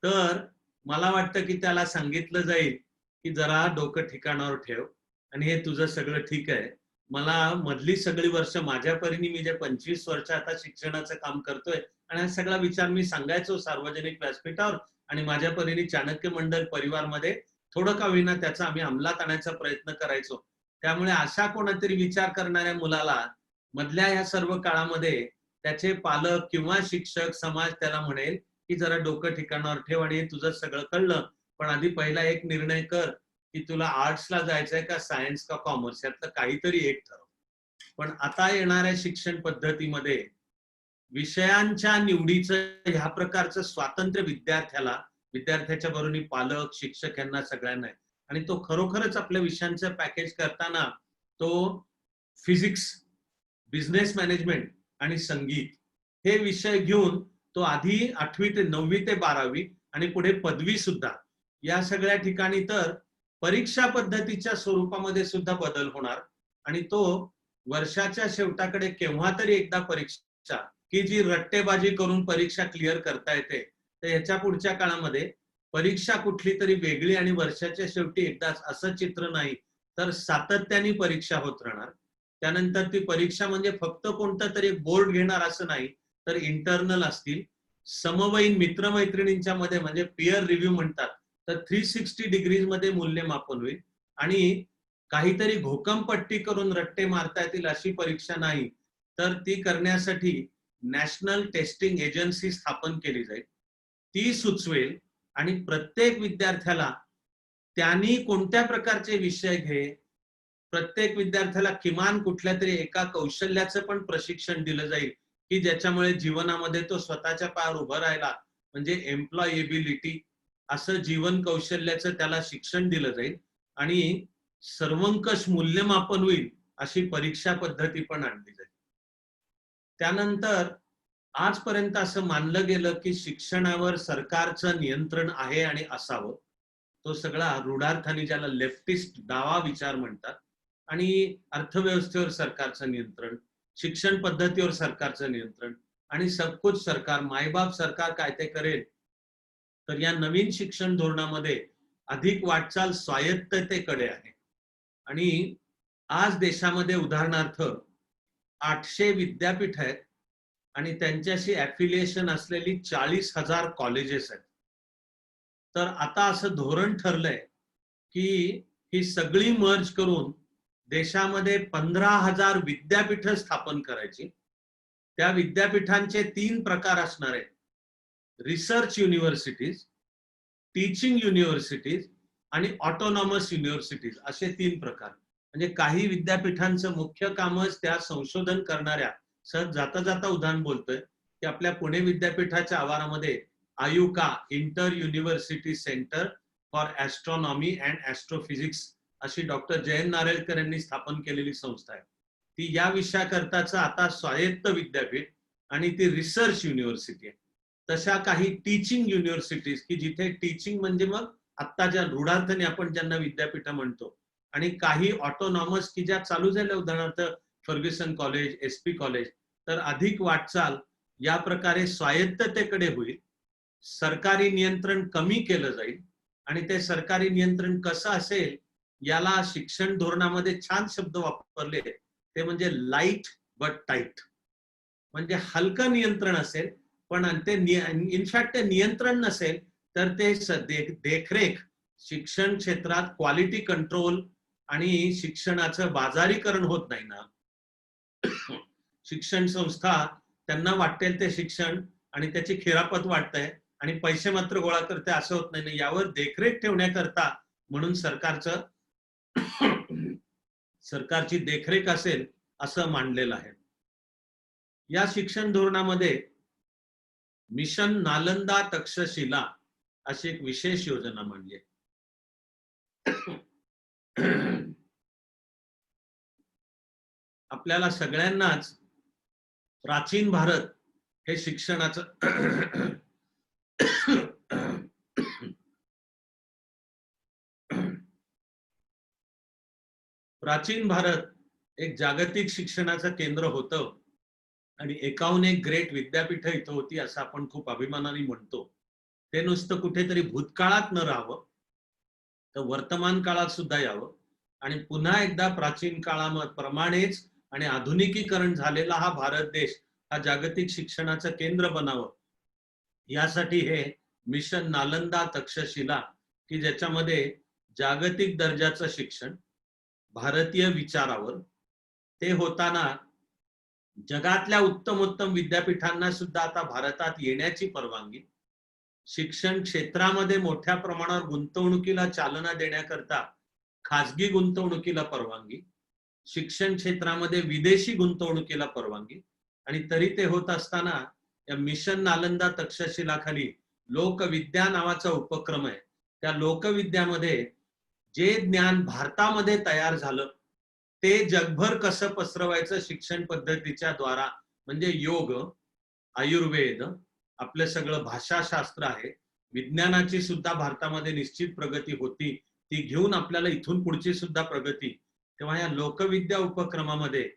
तर मला वाटतं की त्याला सांगितलं जाईल की जरा डोकं ठिकाणावर ठेव आणि हे तुझं सगळं ठीक आहे. मला मधली सगळी वर्ष माझ्या परीने मी जे 25 वर्ष आता शिक्षणाचं काम करतोय आणि हा सगळा विचार मी सांगायचो सार्वजनिक व्यासपीठावर, आणि माझ्या परीने चाणक्य मंडल परिवारमध्ये थोडं का होईना त्याचा आम्ही अंमलात आणायचा प्रयत्न करायचो. त्यामुळे अशा कोणातरी विचार करणाऱ्या मुलाला मधल्या ह्या सर्व काळामध्ये त्याचे पालक किंवा शिक्षक समाज त्याला म्हणेल की जरा डोकं ठिकाणावर ठेव आणि तुझं सगळं कळलं, पण आधी पहिला एक निर्णय कर की तुला आर्ट्सला जायचंय का सायन्स का कॉमर्स, यातलं काहीतरी एक ठरव. पण आता येणाऱ्या शिक्षण पद्धतीमध्ये विषयांच्या निवडीचं ह्या प्रकारचं स्वातंत्र्य विद्यार्थ्याच्या बरोबर पालक शिक्षक यांना सगळ्यांना आहे. आणि तो खरोखरच आपल्या विषयांचं पॅकेज करताना तो फिजिक्स, बिझनेस मॅनेजमेंट आणि संगीत हे विषय घेऊन तो आधी 8वी ते 9वी ते 12वी आणि पुढे पदवी सुद्धा, या सगळ्या ठिकाणी तर परीक्षा पद्धतीच्या स्वरूपामध्ये सुद्धा बदल होणार. आणि तो वर्षाच्या शेवटाकडे केव्हा तरी एकदा परीक्षा की जी रट्टेबाजी करून परीक्षा क्लिअर करता येते, तर याच्या पुढच्या काळामध्ये परीक्षा कुठली तरी वेगळी आणि वर्षाच्या शेवटी एकदाच असं चित्र नाही, तर सातत्याने परीक्षा होत राहणार. त्यानंतर ती परीक्षा म्हणजे फक्त कोणतं तरी बोर्ड घेणार असं नाही, तर इंटरनल असतील, समवयीन मित्रमैत्रिणींच्या मध्ये म्हणजे पिअर रिव्ह्यू म्हणतात, तर 360 डिग्रीज मध्ये मूल्यमापन होईल. आणि काहीतरी घोकमपट्टी करून रट्टे मारता येतील अशी परीक्षा नाही, तर ती करण्यासाठी नॅशनल टेस्टिंग एजन्सी स्थापन केली जाईल. ती सुचवेल आणि प्रत्येक विद्यार्थ्याला त्यांनी कोणत्या प्रकारचे विषय घे, प्रत्येक विद्यार्थ्याला किमान कुठल्या तरी एका कौशल्याचं पण प्रशिक्षण दिलं जाईल की ज्याच्यामुळे जीवनामध्ये तो स्वतःच्या पायावर उभं राहिला, म्हणजे एम्प्लॉयबिलिटी असं जीवन कौशल्याचं त्याला शिक्षण दिलं जाईल. आणि सर्वंकष मूल्यमापन होईल अशी परीक्षा पद्धती पण आणली जाईल. त्यानंतर आजपर्यंत असं मानलं गेलं की शिक्षणावर सरकारचं नियंत्रण आहे आणि असावं. तो सगळा रूढार्थाने ज्याला लेफ्टिस्ट डावा विचार म्हणतात, आणि अर्थव्यवस्थेवर सरकारचं नियंत्रण, शिक्षण पद्धतीवर सरकारचं नियंत्रण आणि सबकुच सरकार, मायबाप सरकार काय ते करेल. तर या नवीन शिक्षण धोरणामध्ये अधिक वाटचाल स्वायत्ततेकडे आहे. आणि आज देशामध्ये उदाहरणार्थ 800 विद्यापीठ आहेत आणि त्यांच्याशी ॲफिलिएशन असलेली 40,000 कॉलेजेस आहेत. तर आता असं धोरण ठरलंय की ही सगळी मर्ज करून देशामध्ये 15,000 विद्यापीठ स्थापन करायची. त्या विद्यापीठांचे 3 प्रकार असणार आहेत: रिसर्च युनिव्हर्सिटीज, टीचिंग युनिव्हर्सिटीज आणि ऑटोनॉमस युनिव्हर्सिटीज, असे 3 प्रकार. म्हणजे काही विद्यापीठांचं मुख्य कामच त्या संशोधन करणाऱ्या, सहज जाता जाता उदाहरण बोलतोय की आपल्या पुणे विद्यापीठाच्या आवारामध्ये IUCAA, inter university centre for astronomy and astrophysics अशी डॉक्टर जयंत नारळकर यांनी स्थापन केलेली संस्था आहे. ती या विषयाकरताचं आता स्वायत्त विद्यापीठ आणि ती रिसर्च युनिव्हर्सिटी आहे. तशा काही टीचिंग युनिव्हर्सिटीज की जिथे टीचिंग म्हणजे मग आत्ता ज्या रूढार्थाने आपण ज्यांना विद्यापीठ म्हणतो, आणि काही ऑटोनॉमस की ज्या चालू झाल्या, उदाहरणार्थ फर्ग्युसन कॉलेज, SP कॉलेज. तर अधिक वाटचाल या प्रकारे स्वायत्ततेकडे होईल. सरकारी नियंत्रण कमी केलं जाईल. आणि ते सरकारी नियंत्रण कसं असेल याला शिक्षण धोरणामध्ये छान शब्द वापरले, ते म्हणजे लाईट बट टाईट. म्हणजे हलकं नियंत्रण असेल, पण ते इनफॅक्ट ते नियंत्रण नसेल तर ते देखरेख, शिक्षण क्षेत्रात क्वालिटी कंट्रोल आणि शिक्षणाचं बाजारीकरण होत नाही ना. शिक्षण संस्था त्यांना वाटेल ते शिक्षण आणि त्याची खिरापत वाटतंय आणि पैसे मात्र गोळा करते असं होत नाही. यावर देखरेख ठेवण्याकरता म्हणून सरकारची देखरेख असेल असं मानलेलं आहे. या शिक्षण धोरणामध्ये मिशन नालंदा तक्षशिला अशी एक विशेष योजना मांडली आहे. आपल्याला सगळ्यांनाच प्राचीन भारत हे शिक्षणाचं प्राचीन भारत एक जागतिक शिक्षणाचं केंद्र होतं आणि एकाहून एक ग्रेट विद्यापीठ इथं होती असं आपण खूप अभिमानाने म्हणतो. ते नुसतं कुठेतरी भूतकाळात न राहावं, तर वर्तमान काळात सुद्धा यावं आणि पुन्हा एकदा प्राचीन काळाप्रमाणेच आणि आधुनिकीकरण झालेला हा भारत देश हा जागतिक शिक्षणाचं केंद्र बनावं, यासाठी हे मिशन नालंदा तक्षशिला, की ज्याच्यामध्ये जागतिक दर्जाचं शिक्षण भारतीय विचारावर, ते होताना जगातल्या उत्तमोत्तम विद्यापीठांना सुद्धा आता भारतात येण्याची परवानगी, शिक्षण क्षेत्रामध्ये मोठ्या प्रमाणावर गुंतवणुकीला चालना देण्याकरता खाजगी गुंतवणुकीला परवानगी, शिक्षण क्षेत्रामध्ये विदेशी गुंतवणुकीला परवानगी, आणि तरी ते होत असताना या मिशन नालंदा तक्षशिलाखाली लोकविद्या नावाचा उपक्रम आहे. त्या लोकविद्यामध्ये जे ज्ञान भारतामध्ये तयार झालं ते जगभर कसं पसरवायचं शिक्षण पद्धतीच्या द्वारा, म्हणजे योग, आयुर्वेद, आपलं सगळं भाषाशास्त्र आहे, विज्ञानाची सुद्धा भारतामध्ये निश्चित प्रगती होती, ती घेऊन आपल्याला इथून पुढची सुद्धा प्रगती. तेव्हा या लोकविद्या उपक्रमामध्ये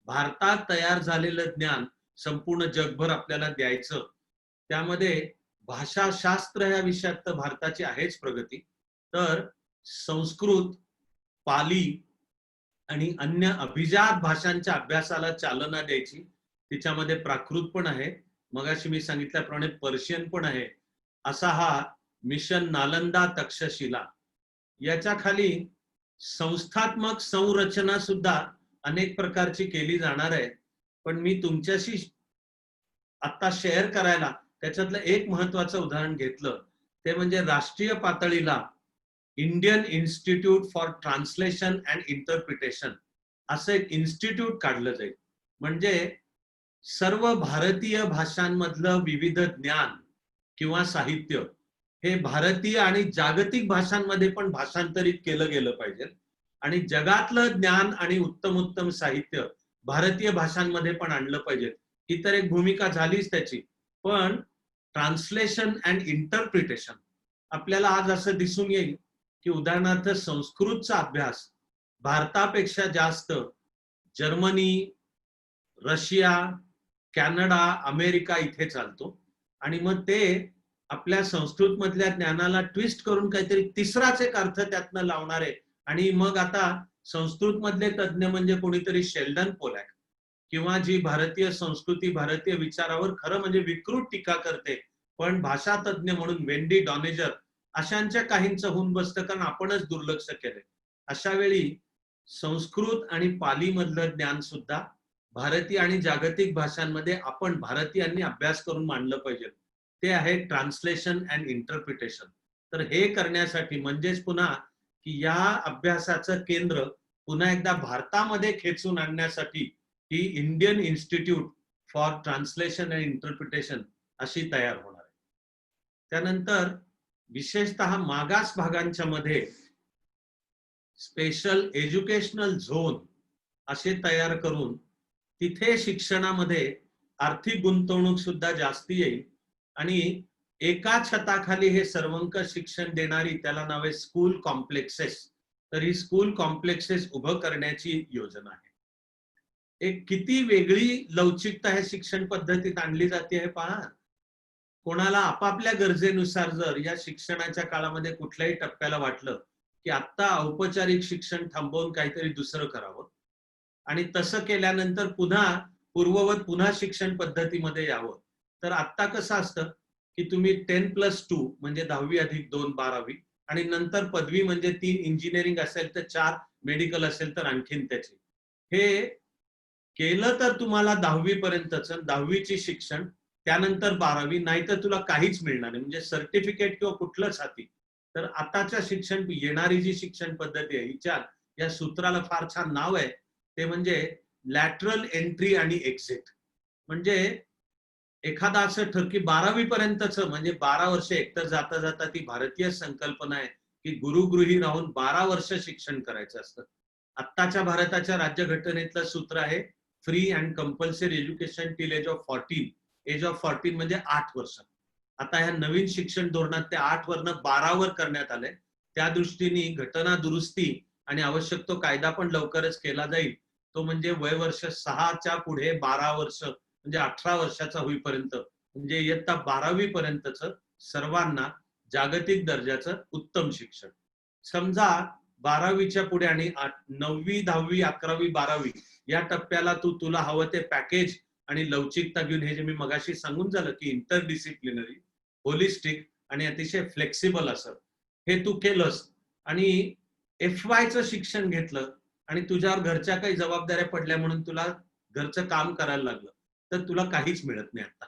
भारतात तयार झालेलं ज्ञान संपूर्ण जगभर आपल्याला द्यायचं. त्यामध्ये भाषाशास्त्र या विषयात तर भारताची आहेच प्रगती, तर संस्कृत, पाली आणि अन्य अभिजात भाषांच्या अभ्यासाला चालना द्यायची. तिच्यामध्ये प्राकृत पण आहे, मगाशी मी सांगितल्याप्रमाणे पर्शियन पण आहे. असा हा मिशन नालंदा तक्षशिला. याच्या खाली संस्थात्मक संरचना सुद्धा अनेक प्रकारची केली जाणार आहे, पण मी तुमच्याशी आता शेअर करायला त्याच्यातलं एक महत्वाचं उदाहरण घेतलं, ते म्हणजे राष्ट्रीय पातळीला Indian Institute for Translation and interpretation असं एक इन्स्टिट्यूट काढलं जाईल. म्हणजे सर्व भारतीय भाषांमधलं विविध ज्ञान किंवा साहित्य हे भारतीय आणि जागतिक भाषांमध्ये पण भाषांतरित केलं गेलं पाहिजे, आणि जगातलं ज्ञान आणि उत्तम उत्तम साहित्य भारतीय भाषांमध्ये पण आणलं पाहिजे. ही तर एक भूमिका झालीच त्याची, पण ट्रान्सलेशन अँड इंटरप्रिटेशन आपल्याला आज असं दिसून येईल की उदाहरणार्थ संस्कृतचा अभ्यास भारतापेक्षा जास्त जर्मनी, रशिया, कॅनडा, अमेरिका इथे चालतो, आणि मग ते आपल्या संस्कृत मधल्या ज्ञानाला ट्विस्ट करून काहीतरी तिसराच एक अर्थ त्यातनं लावणारे. आणि मग आता संस्कृत मधले तज्ञ म्हणजे कोणीतरी शेल्डन पोलॅक, किंवा जी भारतीय संस्कृती भारतीय विचारावर खरं म्हणजे विकृत टीका करते पण भाषा तज्ञ म्हणून वेंडी डॉनेजर, अशांच्या काहींचं होऊन बसतं कारण आपणच दुर्लक्ष केलंय. अशा वेळी संस्कृत आणि पाली मधलं ज्ञान सुद्धा भारतीय आणि जागतिक भाषांमध्ये आपण भारतीयांनी अभ्यास करून मांडलं पाहिजे. ते आहे ट्रान्सलेशन अँड इंटरप्रिटेशन. तर हे करण्यासाठी म्हणजेच पुन्हा की या अभ्यासाचं केंद्र पुन्हा एकदा भारतामध्ये खेचून आणण्यासाठी ही Indian Institute for Translation and Interpretation अशी तयार होणार आहे. त्यानंतर विशेषतः मागास भागांच्या मध्ये स्पेशल एज्युकेशनल झोन असे तयार करून तिथे शिक्षणामध्ये आर्थिक गुंतवणूक सुद्धा जास्ती येईल, आणि एका छताखाली हे सर्वंकष शिक्षण देणारी, त्याला नाव आहे स्कूल कॉम्प्लेक्सेस. तर ही स्कूल कॉम्प्लेक्सेस उभं करण्याची योजना आहे. एक किती वेगळी लवचिकता हे शिक्षण पद्धतीत आणली जाते हे पहा. कोणाला आपापल्या गरजेनुसार जर या शिक्षणाच्या काळामध्ये कुठल्याही टप्प्याला वाटलं की आता औपचारिक शिक्षण थांबवून काहीतरी दुसरं करावं आणि तसं केल्यानंतर पुन्हा पूर्ववत पुन्हा शिक्षण पद्धतीमध्ये यावं, तर आता कसं असतं की तुम्ही 10+2 म्हणजे 10वी अधिक 2 12वी, आणि नंतर पदवी म्हणजे 3 इंजिनिअरिंग असेल तर 4 मेडिकल असेल तर आणखीन त्याची. हे केलं तर तुम्हाला 10वी पर्यंतच, 10वीची शिक्षण, त्यानंतर 12वी, नाही तर तुला काहीच मिळणार नाही म्हणजे सर्टिफिकेट किंवा कुठलंच हाती. तर आताच्या शिक्षण येणारी जी शिक्षण पद्धती आहे हिच्या या सूत्राला फार छान नाव आहे, ते म्हणजे लॅटरल एंट्री आणि एक्झिट. म्हणजे एखादा असं ठर की 12वी पर्यंतच म्हणजे 12 वर्ष एकतर जाता जाता ती भारतीय संकल्पना आहे की गुरुगृही राहून 12 वर्ष शिक्षण करायचं असतं. आत्ताच्या भारताच्या राज्यघटनेतलं सूत्र आहे free and compulsory education till age of 14. Age of 14 म्हणजे 8 वर्ष. आता ह्या नवीन शिक्षण धोरणात ते 8 वरनं 12 वर करण्यात आलंय. त्या दृष्टीने घटना दुरुस्ती आणि आवश्यक तो कायदा पण लवकरच केला जाईल. तो म्हणजे वयवर्ष 6च्या पुढे 12 वर्ष म्हणजे 18 वर्षाचा होईपर्यंत, म्हणजे इयत्ता 12वी पर्यंतच सर्वांना जागतिक दर्जाचं उत्तम शिक्षण. समजा 12वीच्या पुढे आणि 9वी 10वी 11वी 12वी या टप्प्याला तुला हवं ते पॅकेज आणि लवचिकता घेऊन, हे जे मी मगाशी सांगून झालं की इंटरडिसिप्लिनरी, होलिस्टिक आणि अतिशय फ्लेक्सिबल असं हे तू केलंस आणि FYचं शिक्षण घेतलं आणि तुझ्यावर घरच्या काही जबाबदाऱ्या पडल्या म्हणून तुला घरचं काम करायला लागलं, तर तुला काहीच मिळत नाही आता.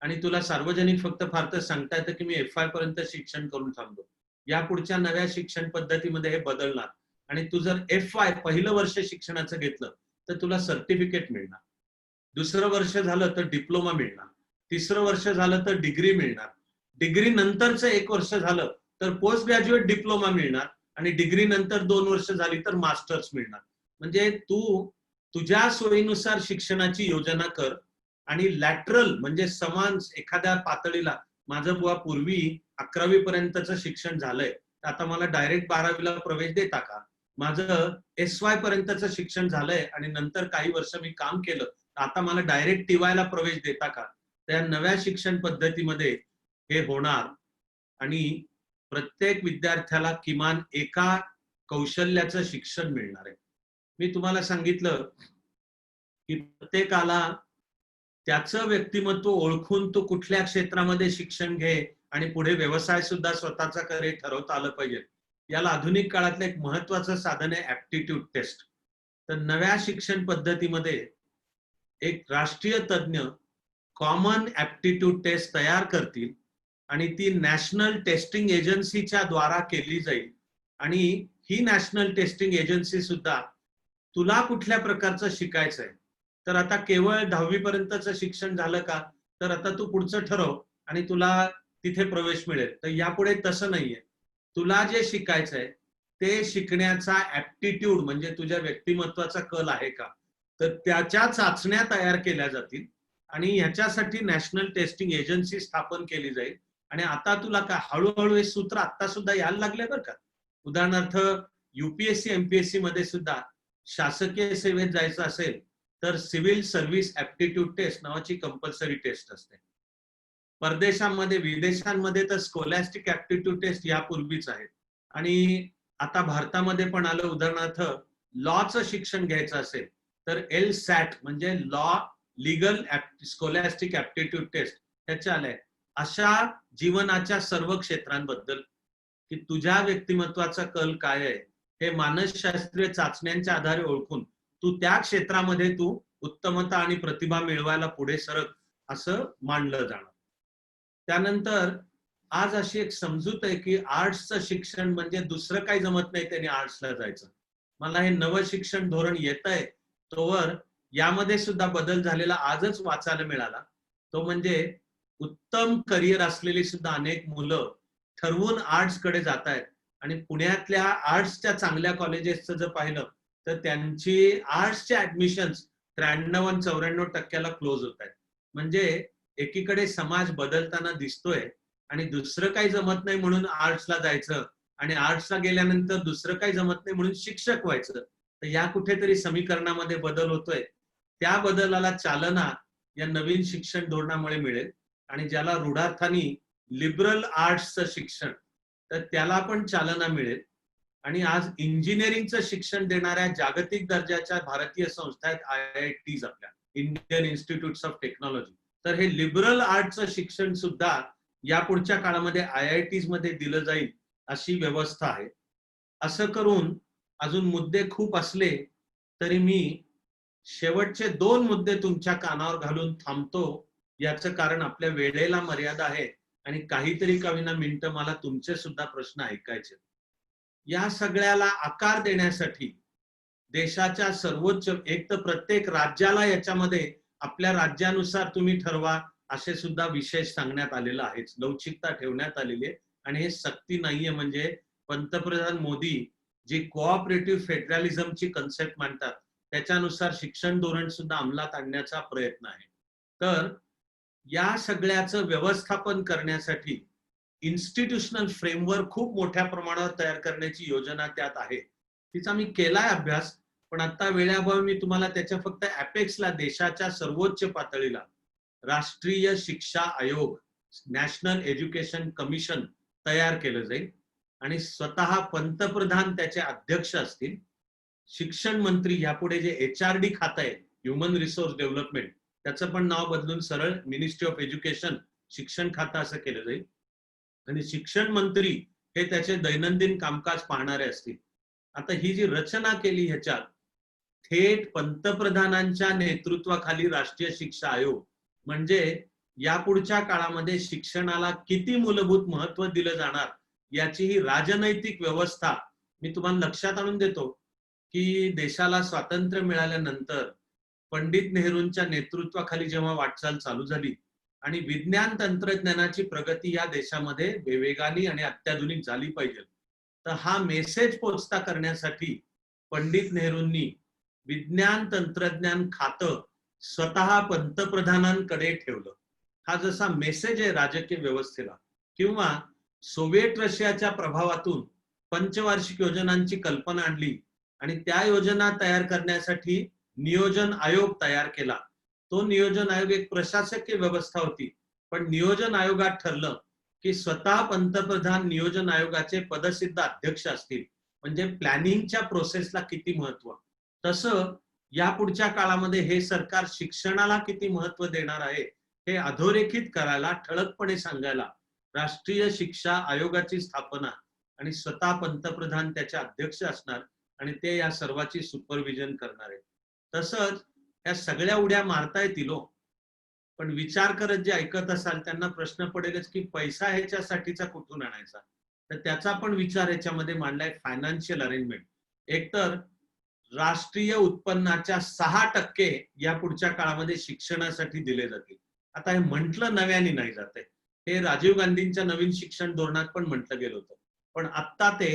आणि तुला सार्वजनिक फक्त फार तर सांगता येतं की मी FY पर्यंत शिक्षण करून थांबलो. या पुढच्या नव्या शिक्षण पद्धतीमध्ये हे बदलणार आणि तू जर FY पहिलं वर्ष शिक्षणाचं घेतलं तर तुला सर्टिफिकेट मिळणार. दुसरं वर्ष झालं तर डिप्लोमा मिळणार. तिसरं वर्ष झालं तर डिग्री मिळणार. डिग्री नंतरचं 1 वर्ष झालं तर पोस्ट ग्रॅज्युएट डिप्लोमा मिळणार आणि डिग्री नंतर 2 वर्ष झाली तर मास्टर्स मिळणार. म्हणजे तू तुझ्या सोयीनुसार शिक्षणाची योजना कर आणि लॅटरल म्हणजे समान एखाद्या पातळीला, माझं बुवा पूर्वी 11वी पर्यंतचं शिक्षण झालंय, तर आता मला डायरेक्ट 12वीला प्रवेश देता का? माझं SY पर्यंतचं शिक्षण झालंय आणि नंतर काही वर्ष मी काम केलं, तर आता मला डायरेक्ट TYला प्रवेश देता का? त्या नव्या शिक्षण पद्धतीमध्ये हे होणार आणि प्रत्येक विद्यार्थ्याला किमान एका कौशल्याचं शिक्षण मिळणार आहे. मी तुम्हाला सांगितलं की प्रत्येकाला त्याचं व्यक्तिमत्व ओळखून तो कुठल्या क्षेत्रामध्ये शिक्षण घे आणि पुढे व्यवसाय सुद्धा स्वतःचा करे ठरवता आलं पाहिजे. याला आधुनिक काळातलं एक महत्वाचं साधन आहे ऍप्टिट्यूड टेस्ट. तर नव्या शिक्षण पद्धतीमध्ये एक राष्ट्रीय तज्ञ कॉमन ऍप्टिट्यूड टेस्ट तयार करतील आणि ती नॅशनल टेस्टिंग एजन्सीच्या द्वारा केली जाईल आणि ही नॅशनल टेस्टिंग एजन्सी सुद्धा तुला कुठल्या प्रकारचं शिकायचं आहे, तर आता केवळ 10वी पर्यंतचं शिक्षण झालं का, तर आता तू पुढचं ठरव आणि तुला तिथे प्रवेश मिळेल. तर यापुढे तसं नाहीये. तुला जे शिकायचंय ते शिकण्याचा ऍप्टिट्यूड म्हणजे तुझ्या व्यक्तिमत्वाचा कल आहे का, तर त्याच्या चाचण्या तयार केल्या जातील आणि ह्याच्यासाठी नॅशनल टेस्टिंग एजन्सी स्थापन केली जाईल. आणि आता तुला काय हळूहळू हे सूत्र आता सुद्धा यायला लागले बरं का. उदाहरणार्थ UPSC MPSC मध्ये सुद्धा शासकीय सेवेत जायचं असेल तर सिव्हिल सर्व्हिस ऍप्टिट्यूड टेस्ट नावाची कंपल्सरी टेस्ट असते. परदेशांमध्ये विदेशांमध्ये तर स्कॉलॅस्टिक ऍप्टिट्यूड टेस्ट यापूर्वीच आहे आणि आता भारतामध्ये पण आलं. उदाहरणार्थ लॉचं शिक्षण घ्यायचं असेल तर LSAT म्हणजे लॉ लिगल स्कॉलॅस्टिक ऍप्टिट्यूड टेस्ट ह्याच्या आलंय. अशा जीवनाच्या सर्व क्षेत्रांबद्दल की तुझ्या व्यक्तिमत्वाचा कल काय आहे हे मानसशास्त्रीय चाचण्यांच्या आधारे ओळखून तू त्या क्षेत्रामध्ये तू उत्तमता आणि प्रतिभा मिळवायला पुढे सरक असं मानलं जाणार. त्यानंतर आज अशी एक समजूत आहे की आर्ट्सचं शिक्षण म्हणजे दुसरं काही जमत नाही त्यांनी आर्ट्सला जायचं. मला हे नवं शिक्षण धोरण येत आहे तोवर यामध्ये सुद्धा बदल झालेला आजच वाचायला मिळाला. तो म्हणजे उत्तम करिअर असलेली सुद्धा अनेक मुलं ठरवून आर्ट्स कडे जात आहेत आणि पुण्यातल्या आर्ट्सच्या चांगल्या कॉलेजेसचं जर पाहिलं तर त्यांची आर्ट्सचे ऍडमिशन्स 93-94% क्लोज होत आहेत. म्हणजे एकीकडे समाज बदलताना दिसतोय आणि दुसरं काही जमत नाही म्हणून आर्ट्सला जायचं आणि आर्ट्सला गेल्यानंतर दुसरं काही जमत नाही म्हणून शिक्षक व्हायचं. तर या कुठेतरी समीकरणामध्ये बदल होतोय. त्या बदलाला चालना या नवीन शिक्षण धोरणामुळे मिळेल आणि ज्याला रूढार्थाने लिबरल आर्ट्सचं शिक्षण तर त्याला पण चालना मिळेल. आणि आज इंजिनिअरिंगचं शिक्षण देणाऱ्या जागतिक दर्जाच्या भारतीय संस्था आहेत IITs आपल्या इंडियन इन्स्टिट्यूट्स ऑफ टेक्नॉलॉजी. तर हे लिबरल आर्टचं शिक्षण सुद्धा या पुढच्या काळामध्ये IITs मध्ये दिलं जाईल अशी व्यवस्था आहे. असं करून अजून मुद्दे खूप असले तरी मी शेवटचे 2 मुद्दे तुमच्या कानावर घालून थांबतो. याचं कारण आपल्या वेळेला मर्यादा आहे आणि काहीतरी का विना मिनिटं मला तुमचे सुद्धा प्रश्न ऐकायचे. या सगळ्याला आकार देण्यासाठी देशाच्या सर्वोच्च एक तर प्रत्येक राज्याला याच्यामध्ये आपल्या राज्यानुसार तुम्ही ठरवा असे सुद्धा विशेष सांगण्यात आलेलं आहे. लवचिकता ठेवण्यात आलेली आहे आणि हे सक्ती नाहीये. म्हणजे पंतप्रधान मोदी जी कोऑपरेटिव्ह फेडरलिझमची कन्सेप्ट मांडतात त्याच्यानुसार शिक्षण धोरण सुद्धा अंमलात आणण्याचा प्रयत्न आहे. तर या सगळ्याचं व्यवस्थापन करण्यासाठी इन्स्टिट्यूशनल फ्रेमवर्क खूप मोठ्या प्रमाणावर तयार करण्याची योजना त्यात आहे. तिचा मी केलाय अभ्यास, पण आता वेळाभावी मी तुम्हाला त्याच्या फक्त अपेक्सला देशाच्या सर्वोच्च पातळीला राष्ट्रीय शिक्षा आयोग नॅशनल एज्युकेशन कमिशन तयार केलं जाईल आणि स्वतः पंतप्रधान त्याचे अध्यक्ष असतील. शिक्षण मंत्री यापुढे जे HRD खातं आहे ह्युमन रिसोर्स डेव्हलपमेंट त्याचं पण नाव बदलून सरळ मिनिस्ट्री ऑफ एज्युकेशन, शिक्षण खातं असं केलं जाईल. आणि शिक्षण मंत्री हे त्याचे दैनंदिन कामकाज पाहणारे असतील. आता ही जी रचना केली ह्याच्यात थेट पंतप्रधानांच्या नेतृत्वाखाली राष्ट्रीय शिक्षा आयोग, म्हणजे यापुढच्या काळामध्ये शिक्षणाला किती मूलभूत महत्व दिलं जाणार याची ही राजनैतिक व्यवस्था मी तुम्हाला लक्षात आणून देतो की देशाला स्वातंत्र्य मिळाल्यानंतर पंडित नेहरूंच्या नेतृत्वाखाली जेव्हा वाटचाल चालू झाली आणि विज्ञान तंत्रज्ञानाची प्रगती या देशामध्ये वेगाने आणि अत्याधुनिक झाली पाहिजे, तर हा मेसेज पोचता करण्यासाठी पंडित नेहरूंनी विज्ञान तंत्रज्ञान खातं स्वतः पंतप्रधानांकडे ठेवलं. हा जसा मेसेज आहे राजकीय व्यवस्थेला, किंवा सोव्हिएट रशियाच्या प्रभावातून पंचवार्षिक योजनांची कल्पना आणली आणि त्या योजना तयार करण्यासाठी नियोजन आयोग तयार केला. तो नियोजन आयोग एक प्रशासकीय व्यवस्था होती, पण नियोजन आयोगात ठरलं की स्वतः पंतप्रधान नियोजन आयोगाचे पदसिद्ध अध्यक्ष असतील, म्हणजे प्लॅनिंगच्या प्रोसेसला किती महत्व. तसं यापुढच्या काळामध्ये हे सरकार शिक्षणाला किती महत्व देणार आहे हे अधोरेखित करायला, ठळकपणे सांगायला राष्ट्रीय शिक्षा आयोगाची स्थापना आणि स्वतः पंतप्रधान त्याचे अध्यक्ष असणार आणि ते या सर्वाची सुपरविजन करणार आहे. तसंच या सगळ्या उड्या मारता येतील हो, पण विचार करत जे ऐकत असाल त्यांना प्रश्न पडेलच की पैसा ह्याच्यासाठीचा कुठून आणायचा. तर त्याचा पण विचार ह्याच्यामध्ये मांडलाय, फायनान्शियल अरेंजमेंट. एकतर राष्ट्रीय उत्पन्नाच्या 6% या पुढच्या काळामध्ये शिक्षणासाठी दिले जातील. आता हे म्हटलं नव्याने नाही जात आहे, हे राजीव गांधींच्या नवीन शिक्षण धोरणात पण म्हटलं गेलं होतं, पण आता ते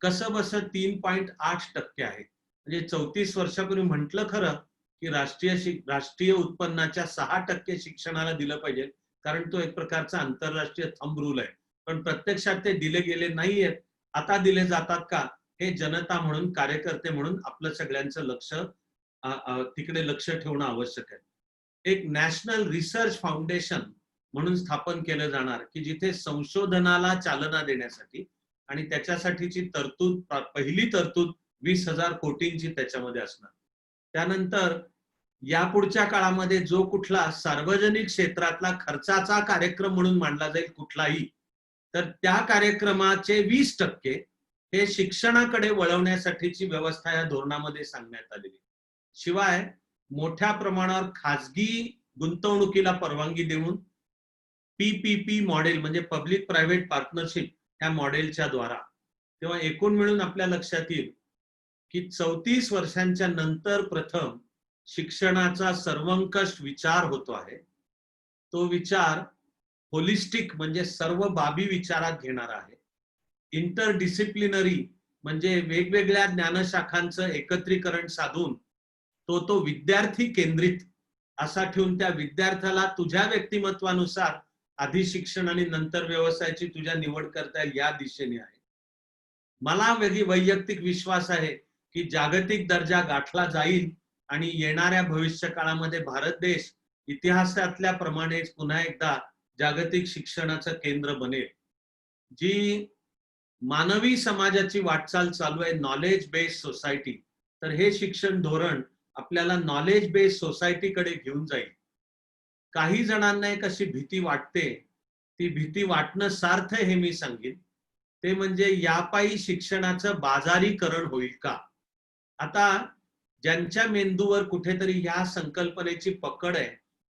कसं बस 3.8% आहे. म्हणजे 34 वर्षापूर्वी म्हटलं खरं की राष्ट्रीय उत्पन्नाच्या 6% शिक्षणाला दिलं पाहिजे, कारण तो एक प्रकारचा आंतरराष्ट्रीय थंब रूल आहे, पण प्रत्यक्षात ते दिले गेले नाहीयेत. आता दिले जातात का हे जनता म्हणून, कार्यकर्ते म्हणून आपलं सगळ्यांचं लक्ष तिकडे लक्ष ठेवणं आवश्यक आहे. एक नॅशनल रिसर्च फाउंडेशन म्हणून स्थापन केलं जाणार की जिथे संशोधनाला चालना देण्यासाठी, आणि त्याच्यासाठीची तरतूद, पहिली तरतूद 20,000 कोटींची त्याच्यामध्ये असणार. त्यानंतर यापुढच्या काळामध्ये जो कुठला सार्वजनिक क्षेत्रातला खर्चाचा कार्यक्रम म्हणून मांडला जाईल कुठलाही, तर त्या कार्यक्रमाचे 20% हे शिक्षणाकडे वळवण्यासाठीची व्यवस्था या धोरणामध्ये सांगण्यात आलेली. शिवाय मोठ्या प्रमाणावर खाजगी गुंतवणुकीला परवानगी देऊन पीपीपी मॉडेल, म्हणजे पब्लिक प्रायव्हेट पार्टनरशिप, ह्या मॉडेलच्या द्वारा, तेव्हा एकूण मिळून आपल्या लक्षात येईल की 34 वर्षांच्या नंतर प्रथम शिक्षणाचा सर्वंकष विचार होतो आहे. तो विचार होलिस्टिक म्हणजे सर्व बाबी विचारात घेणारा आहे. इंटरडिसिप्लिनरी म्हणजे वेगवेगळ्या ज्ञानशाखांचं एकत्रीकरण साधून तो विद्यार्थी केंद्रित असा ठेवून त्या विद्यार्थ्याला तुझ्या व्यक्तिमत्वानुसार आधी शिक्षण आणि नंतर व्यवसायाची तुझ्या निवड करता येईल या दिशेने आहे. मला वैयक्तिक विश्वास आहे की जागतिक दर्जा गाठला जाईल आणि येणाऱ्या भविष्य काळामध्ये भारत देश इतिहासातल्या प्रमाणेच पुन्हा एकदा जागतिक शिक्षणाचं केंद्र बनेल. जी मानवी समाजाची वाटचाल चालू आहे नॉलेज बेस्ड सोसायटी, तर हे शिक्षण धोरण आपल्याला नॉलेज बेस्ड सोसायटीकडे घेऊन जाईल. काही जणांना एक अशी भीती वाटते, ती भीती वाटणं सार्थ हे मी सांगेन, ते म्हणजे यापायी शिक्षणाचं बाजारीकरण होईल का. आता ज्यांच्या मेंदूवर कुठेतरी ह्या संकल्पनेची पकड आहे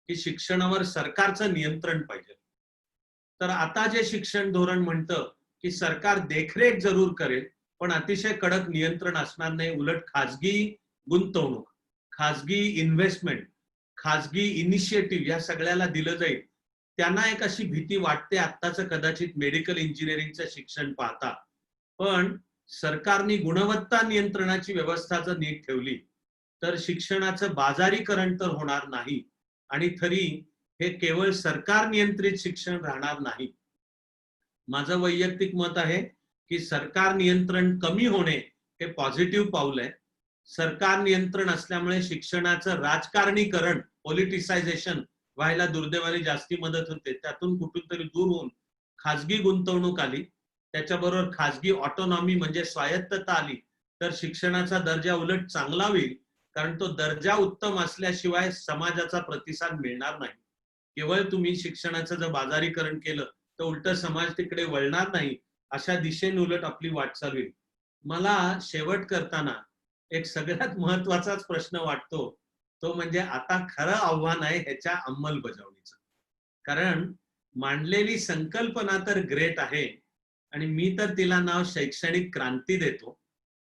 की शिक्षणावर सरकारचं नियंत्रण पाहिजे, तर आता जे शिक्षण धोरण म्हणतं की सरकार देखरेख जरूर करेल पण अतिशय कडक नियंत्रण असणार नाही, उलट खाजगी गुंतवणूक, खाजगी इन्व्हेस्टमेंट, खाजगी इनिशिएटिव्ह या सगळ्याला दिलं जाईल. त्यांना एक अशी भीती वाटते आत्ताचं कदाचित मेडिकल इंजिनिअरिंगचं शिक्षण पाहता, पण सरकारने गुणवत्ता नियंत्रणाची व्यवस्था जर नीट ठेवली तर शिक्षणाचं बाजारीकरण तर होणार नाही आणि तरी हे केवळ सरकार नियंत्रित शिक्षण राहणार नाही. माझं वैयक्तिक मत आहे की सरकार नियंत्रण कमी होणे हे पॉझिटिव्ह पाऊल आहे. सरकार नियंत्रण असल्यामुळे शिक्षणाचं राजकारणीकरण, पॉलिटिसायझेशन व्हायला दुर्दैवाने जास्ती मदत होते. त्यातून कुठून तरी दूर होऊन खाजगी गुंतवणूक आली, त्याच्याबरोबर खाजगी ऑटोनॉमी म्हणजे स्वायत्तता आली, तर शिक्षणाचा दर्जा उलट चांगला होईल कारण तो दर्जा उत्तम असल्याशिवाय समाजाचा प्रतिसाद मिळणार नाही. केवळ तुम्ही शिक्षणाचं जर बाजारीकरण केलं तर उलट समाज तिकडे वळणार नाही, अशा दिशेने उलट आपली वाटचाल होईल. मला शेवट करताना एक सगळ्यात महत्वाचाच प्रश्न वाटतो, तो म्हणजे आता खरं आव्हान आहे ह्याच्या अंमलबजावणीचं. कारण मांडलेली संकल्पना तर ग्रेट आहे आणि मी तर तिला नाव शैक्षणिक क्रांती देतो,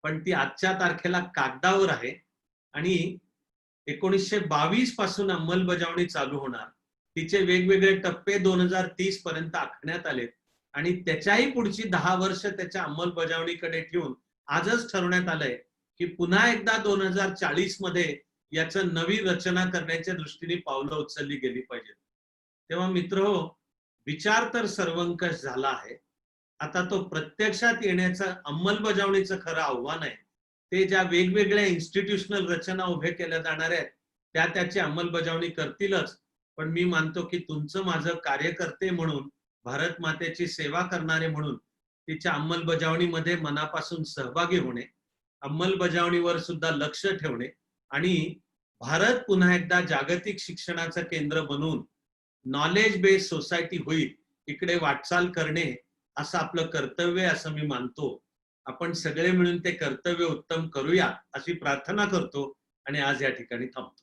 पण ती आजच्या तारखेला कागदावर आहे आणि 1922 पासून अंमलबजावणी चालू होणार. तिचे वेगवेगळे टप्पे 2030 पर्यंत आखण्यात आले आणि त्याच्याही पुढची 10 वर्ष त्याच्या अंमलबजावणीकडे ठेवून आजच ठरवण्यात आलंय की पुन्हा एकदा 2040 मध्ये याचं नवी रचना करण्याच्या दृष्टीने पावलं उचलली गेली पाहिजेत. तेव्हा मित्रहो, विचार तर सर्वंकष झाला आहे. आता तो प्रत्यक्षात येण्याचं अंमलबजावणीचं खरं आव्हान आहे. ते ज्या वेगवेगळ्या इन्स्टिट्यूशनल रचना उभे केल्या जाणार आहेत त्या त्याची अंमलबजावणी करतीलच, पण मी मानतो की तुमचं माझं कार्यकर्ते म्हणून, भारत मातेची सेवा करणारे म्हणून तिच्या अंमलबजावणीमध्ये मनापासून सहभागी होणे, अंमलबजावणीवर सुद्धा लक्ष ठेवणे आणि भारत पुन्हा एकदा जागतिक शिक्षणाचं केंद्र बनून नॉलेज बेस्ड सोसायटी होईल इकडे वाटचाल करणे असं आपलं कर्तव्य असं मी मानतो. आपण सगळे मिळून ते कर्तव्य उत्तम करूया अशी प्रार्थना करतो आणि आज या ठिकाणी थांबतो.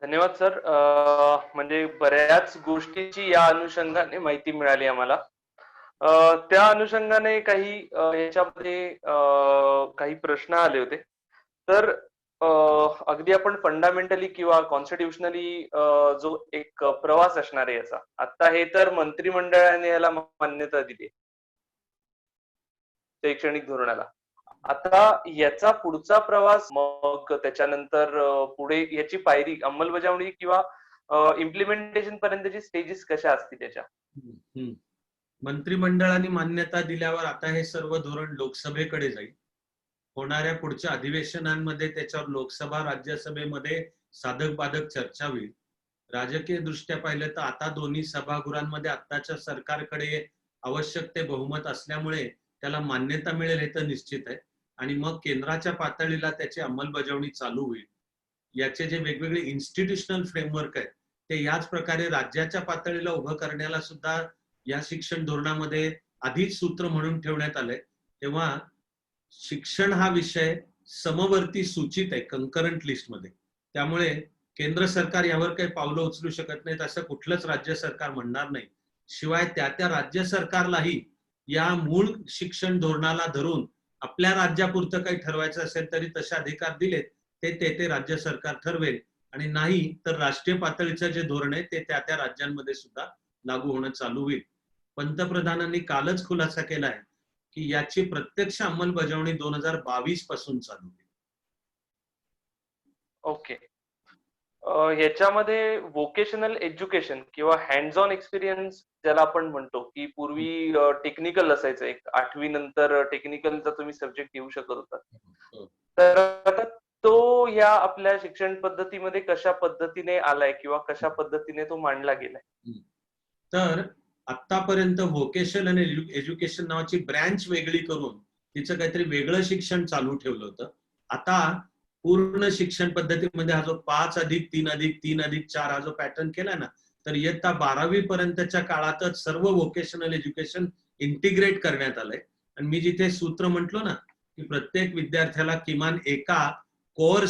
धन्यवाद सर. म्हणजे बऱ्याच गोष्टीची या अनुषंगाने माहिती मिळाली आम्हाला. त्या अनुषंगाने काही याच्यामध्ये काही प्रश्न आले होते. तर अगदी आपण फंडामेंटली किंवा कॉन्स्टिट्युशनली जो एक प्रवास असणार आहे याचा, आता हे तर मंत्रिमंडळाने याला मान्यता दिली शैक्षणिक धोरणाला. आता याचा पुढचा प्रवास, मग त्याच्यानंतर पुढे याची पायरी अंमलबजावणी किंवा इम्प्लिमेंटेशन पर्यंतची स्टेजेस कशा असतील त्याच्या? मंत्रिमंडळाने मान्यता दिल्यावर आता हे सर्व धोरण लोकसभेकडे जाईल. होणाऱ्या पुढच्या अधिवेशनांमध्ये त्याच्यावर लोकसभा राज्यसभेमध्ये साधक बाधक चर्चा होईल. राजकीय दृष्ट्या पाहिलं तर आता दोन्ही सभागृहांमध्ये आत्ताच्या सरकारकडे आवश्यक ते बहुमत असल्यामुळे त्याला मान्यता मिळेल हे तर निश्चित आहे आणि मग केंद्राच्या पातळीला त्याची अंमलबजावणी चालू होईल. याचे जे वेगवेगळे इन्स्टिट्यूशनल फ्रेमवर्क आहेत ते याच प्रकारे राज्याच्या पातळीला उभं करण्याला सुद्धा या शिक्षण धोरणामध्ये आधीच सूत्र म्हणून ठेवण्यात आलंय. तेव्हा शिक्षण हा विषय समवर्ती सूचित आहे कंकरंट लिस्टमध्ये. त्यामुळे केंद्र सरकार यावर काही पावलं उचलू शकत नाहीत असं कुठलंच राज्य सरकार म्हणणार नाही. शिवाय त्या त्या राज्य सरकारलाही या मूळ शिक्षण धोरणाला धरून आपल्या राज्यापुरतं काही ठरवायचं असेल तरी तसे अधिकार दिलेत, ते राज्य सरकार ठरवेल आणि नाही तर राष्ट्रीय पातळीचं जे धोरण आहे ते त्या त्या राज्यांमध्ये सुद्धा लागू होणं चालू होईल. पंतप्रधानांनी कालच खुलासा केलाय की याची प्रत्यक्ष अंमलबजावणी 2022 पासून चालू होईल. ओके. याच्यामध्ये व्होकेशनल एज्युकेशन किंवा हँड्स ऑन एक्सपिरियन्स ज्याला आपण म्हणतो, की पूर्वी टेक्निकल असायचं, एक 8वी नंतर टेक्निकलचा तुम्ही सब्जेक्ट घेऊ शकत होता. तर आता तो या आपल्या शिक्षण पद्धतीमध्ये कशा पद्धतीने आलाय किंवा कशा पद्धतीने तो मांडला गेलाय? तर आतापर्यंत व्होकेशनल आणि एज्युकेशन नावाची ब्रँच वेगळी करून तिचं काहीतरी वेगळं शिक्षण चालू ठेवलं होतं. आता पूर्ण शिक्षण पद्धतीमध्ये हा जो 5+3+3+4 हा जो पॅटर्न केलाय ना, तर इयत्ता 12वी पर्यंतच्या काळातच सर्व व्होकेशनल एज्युकेशन इंटिग्रेट करण्यात आलंय. आणि मी जिथे सूत्र म्हटलो ना की प्रत्येक विद्यार्थ्याला किमान एका कोर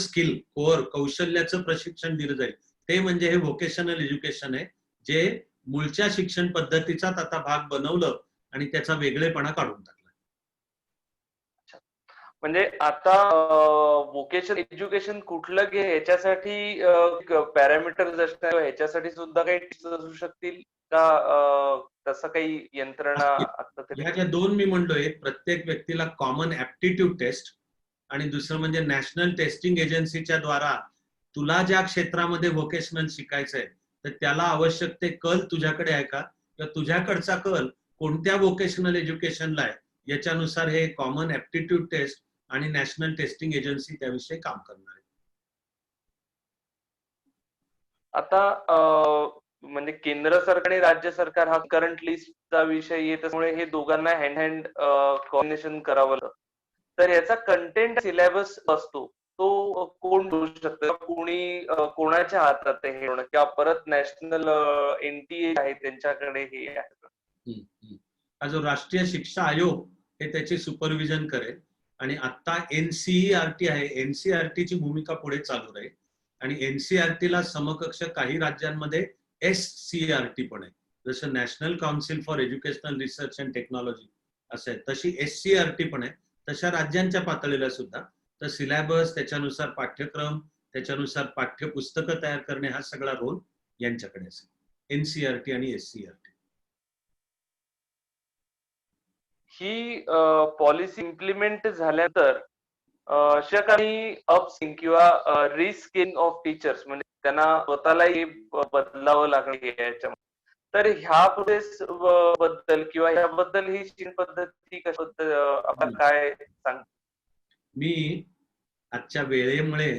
कौशल्याचं प्रशिक्षण दिलं जाईल, ते म्हणजे हे व्होकेशनल एज्युकेशन आहे, जे मूळच्या शिक्षण पद्धतीचाच आता भाग बनवलं आणि त्याचा वेगळेपणा काढून टाकला. म्हणजे आता व्होकेशनल एज्युकेशन कुठलं घे याच्यासाठी पॅरामीटर्स असणार, ह्याच्यासाठी सुद्धा काही टिप्स असू शकतील का? तसं काही यंत्रणा आता तरी? ह्या ज्या दोन मी म्हणलोय, प्रत्येक व्यक्तीला कॉमन ऍप्टिट्यूड टेस्ट आणि दुसरं म्हणजे नॅशनल टेस्टिंग एजन्सीच्या द्वारा तुला ज्या क्षेत्रामध्ये व्होकेशनल शिकायचंय तर त्याला आवश्यक ते कल तुझ्याकडे आहे का, किंवा तुझ्याकडचा कल कोणत्या व्होकेशनल एज्युकेशनला आहे याच्यानुसार हे कॉमन ऍप्टिट्यूड टेस्ट आणि नॅशनल टेस्टिंग एजन्सी त्याविषयी काम करणार आहे. आता म्हणजे केंद्र सरकार आणि राज्य सरकार हा करंट लिस्टचा विषय येत असल्यामुळे हे दोघांना हँड हँड कोऑर्डिनेशन करावं लागतं. तर याचा कंटेंट सिलेबस असतो तो कोण देऊ शकतं, कोणाच्या हातात आहे हे होणं, किंवा परत नॅशनल NTA आहे त्यांच्याकडे हे आहे? हा जो राष्ट्रीय शिक्षा आयोग हे त्याचे सुपरविजन करेल आणि आता NCERT आहे, NCERT ची भूमिका पुढे चालू राहील आणि NCERT ला समकक्ष काही राज्यांमध्ये SCERT पण आहे, जसं national council for educational research and technology असं आहे, तशी SCERT पण आहे. तशा राज्यांच्या पातळीला सुद्धा तर सिलेबस, त्याच्यानुसार पाठ्यक्रम, त्याच्यानुसार पाठ्यपुस्तकं तयार करणे हा सगळा रोल यांच्याकडे असेल, NCERT आणि SCERT. ही पॉलिसी इम्प्लिमेंट झाल्यानंतर अशा काही अपस्किलिंग किंवा रिस्किलिंग ऑफ टीचर्स, म्हणजे त्यांना स्वतःलाही बदलावं लागेल याच्यामध्ये, तर ह्या प्रोसेस बद्दल किंवा ह्याबद्दल ही शिक्षण पद्धती कशी आपण काय सांग? मी आजच्या वेळेमुळे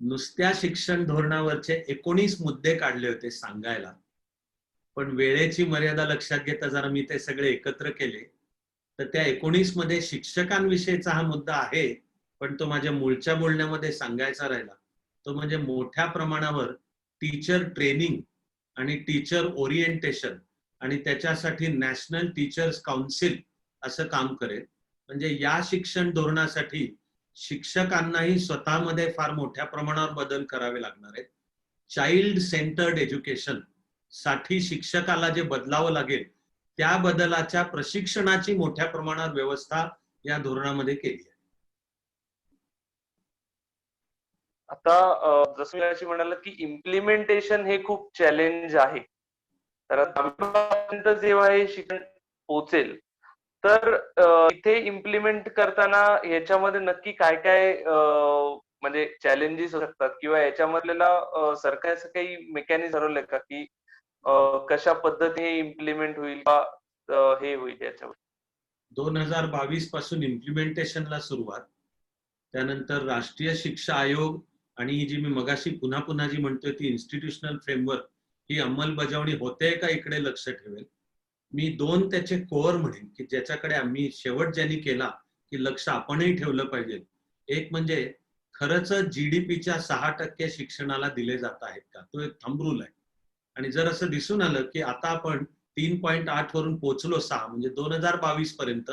नुसत्या शिक्षण धोरणावरचे 19 मुद्दे काढले होते सांगायला, पण वेळेची मर्यादा लक्षात घेता जरा मी ते सगळे एकत्र केले, तर त्या 19 मध्ये शिक्षकांविषयीचा हा मुद्दा आहे, पण तो माझ्या मूळच्या बोलण्यामध्ये सांगायचा राहिला, तो म्हणजे मोठ्या प्रमाणावर टीचर ट्रेनिंग आणि टीचर ओरिएंटेशन आणि त्याच्यासाठी नॅशनल टीचर्स काउन्सिल असं काम करेल. म्हणजे या शिक्षण धोरणासाठी शिक्षकांनाही स्वतःमध्ये फार मोठ्या प्रमाणावर बदल करावे लागणार आहेत. चाइल्ड सेंटर्ड एज्युकेशन साठी शिक्षकाला जे बदलावं लागेल त्या बदलाच्या प्रशिक्षणाची मोठ्या प्रमाणावर व्यवस्था या धोरणामध्ये केली आहे. आता जसं याची म्हणाल की इम्प्लिमेंटेशन हे खूप चॅलेंज आहे, तर आतापर्यंत जेव्हा हे शिक्षण पोहोचेल तर इथे इम्प्लिमेंट करताना याच्यामध्ये नक्की काय काय म्हणजे चॅलेंजेस असतात, किंवा याच्यामधला सरकारचं काही मेकॅनिझम ठरवलंय का की कशा पद्धतीने इम्प्लिमेंट होईल का हे होईल याच्यावर? 2022 पासून इम्प्लिमेंटेशनला सुरुवात, त्यानंतर राष्ट्रीय शिक्षा आयोग आणि ही जी मी मगाशी पुन्हा पुन्हा जी म्हणतोय ती इन्स्टिट्यूशनल फ्रेमवर्क ही अंमलबजावणी होते का इकडे लक्ष ठेवेल. मी 2 त्याचे कोअर म्हणेन की ज्याच्याकडे आम्ही शेवट ज्यांनी केला की लक्ष आपणही ठेवलं पाहिजे. एक म्हणजे खरंच GDPच्या 6% शिक्षणाला दिले जात आहेत का, तो एक थंब रूल आहे. आणि जर असं दिसून आलं की आता आपण 3.8 वरून पोहोचलो 6, म्हणजे 2022 पर्यंत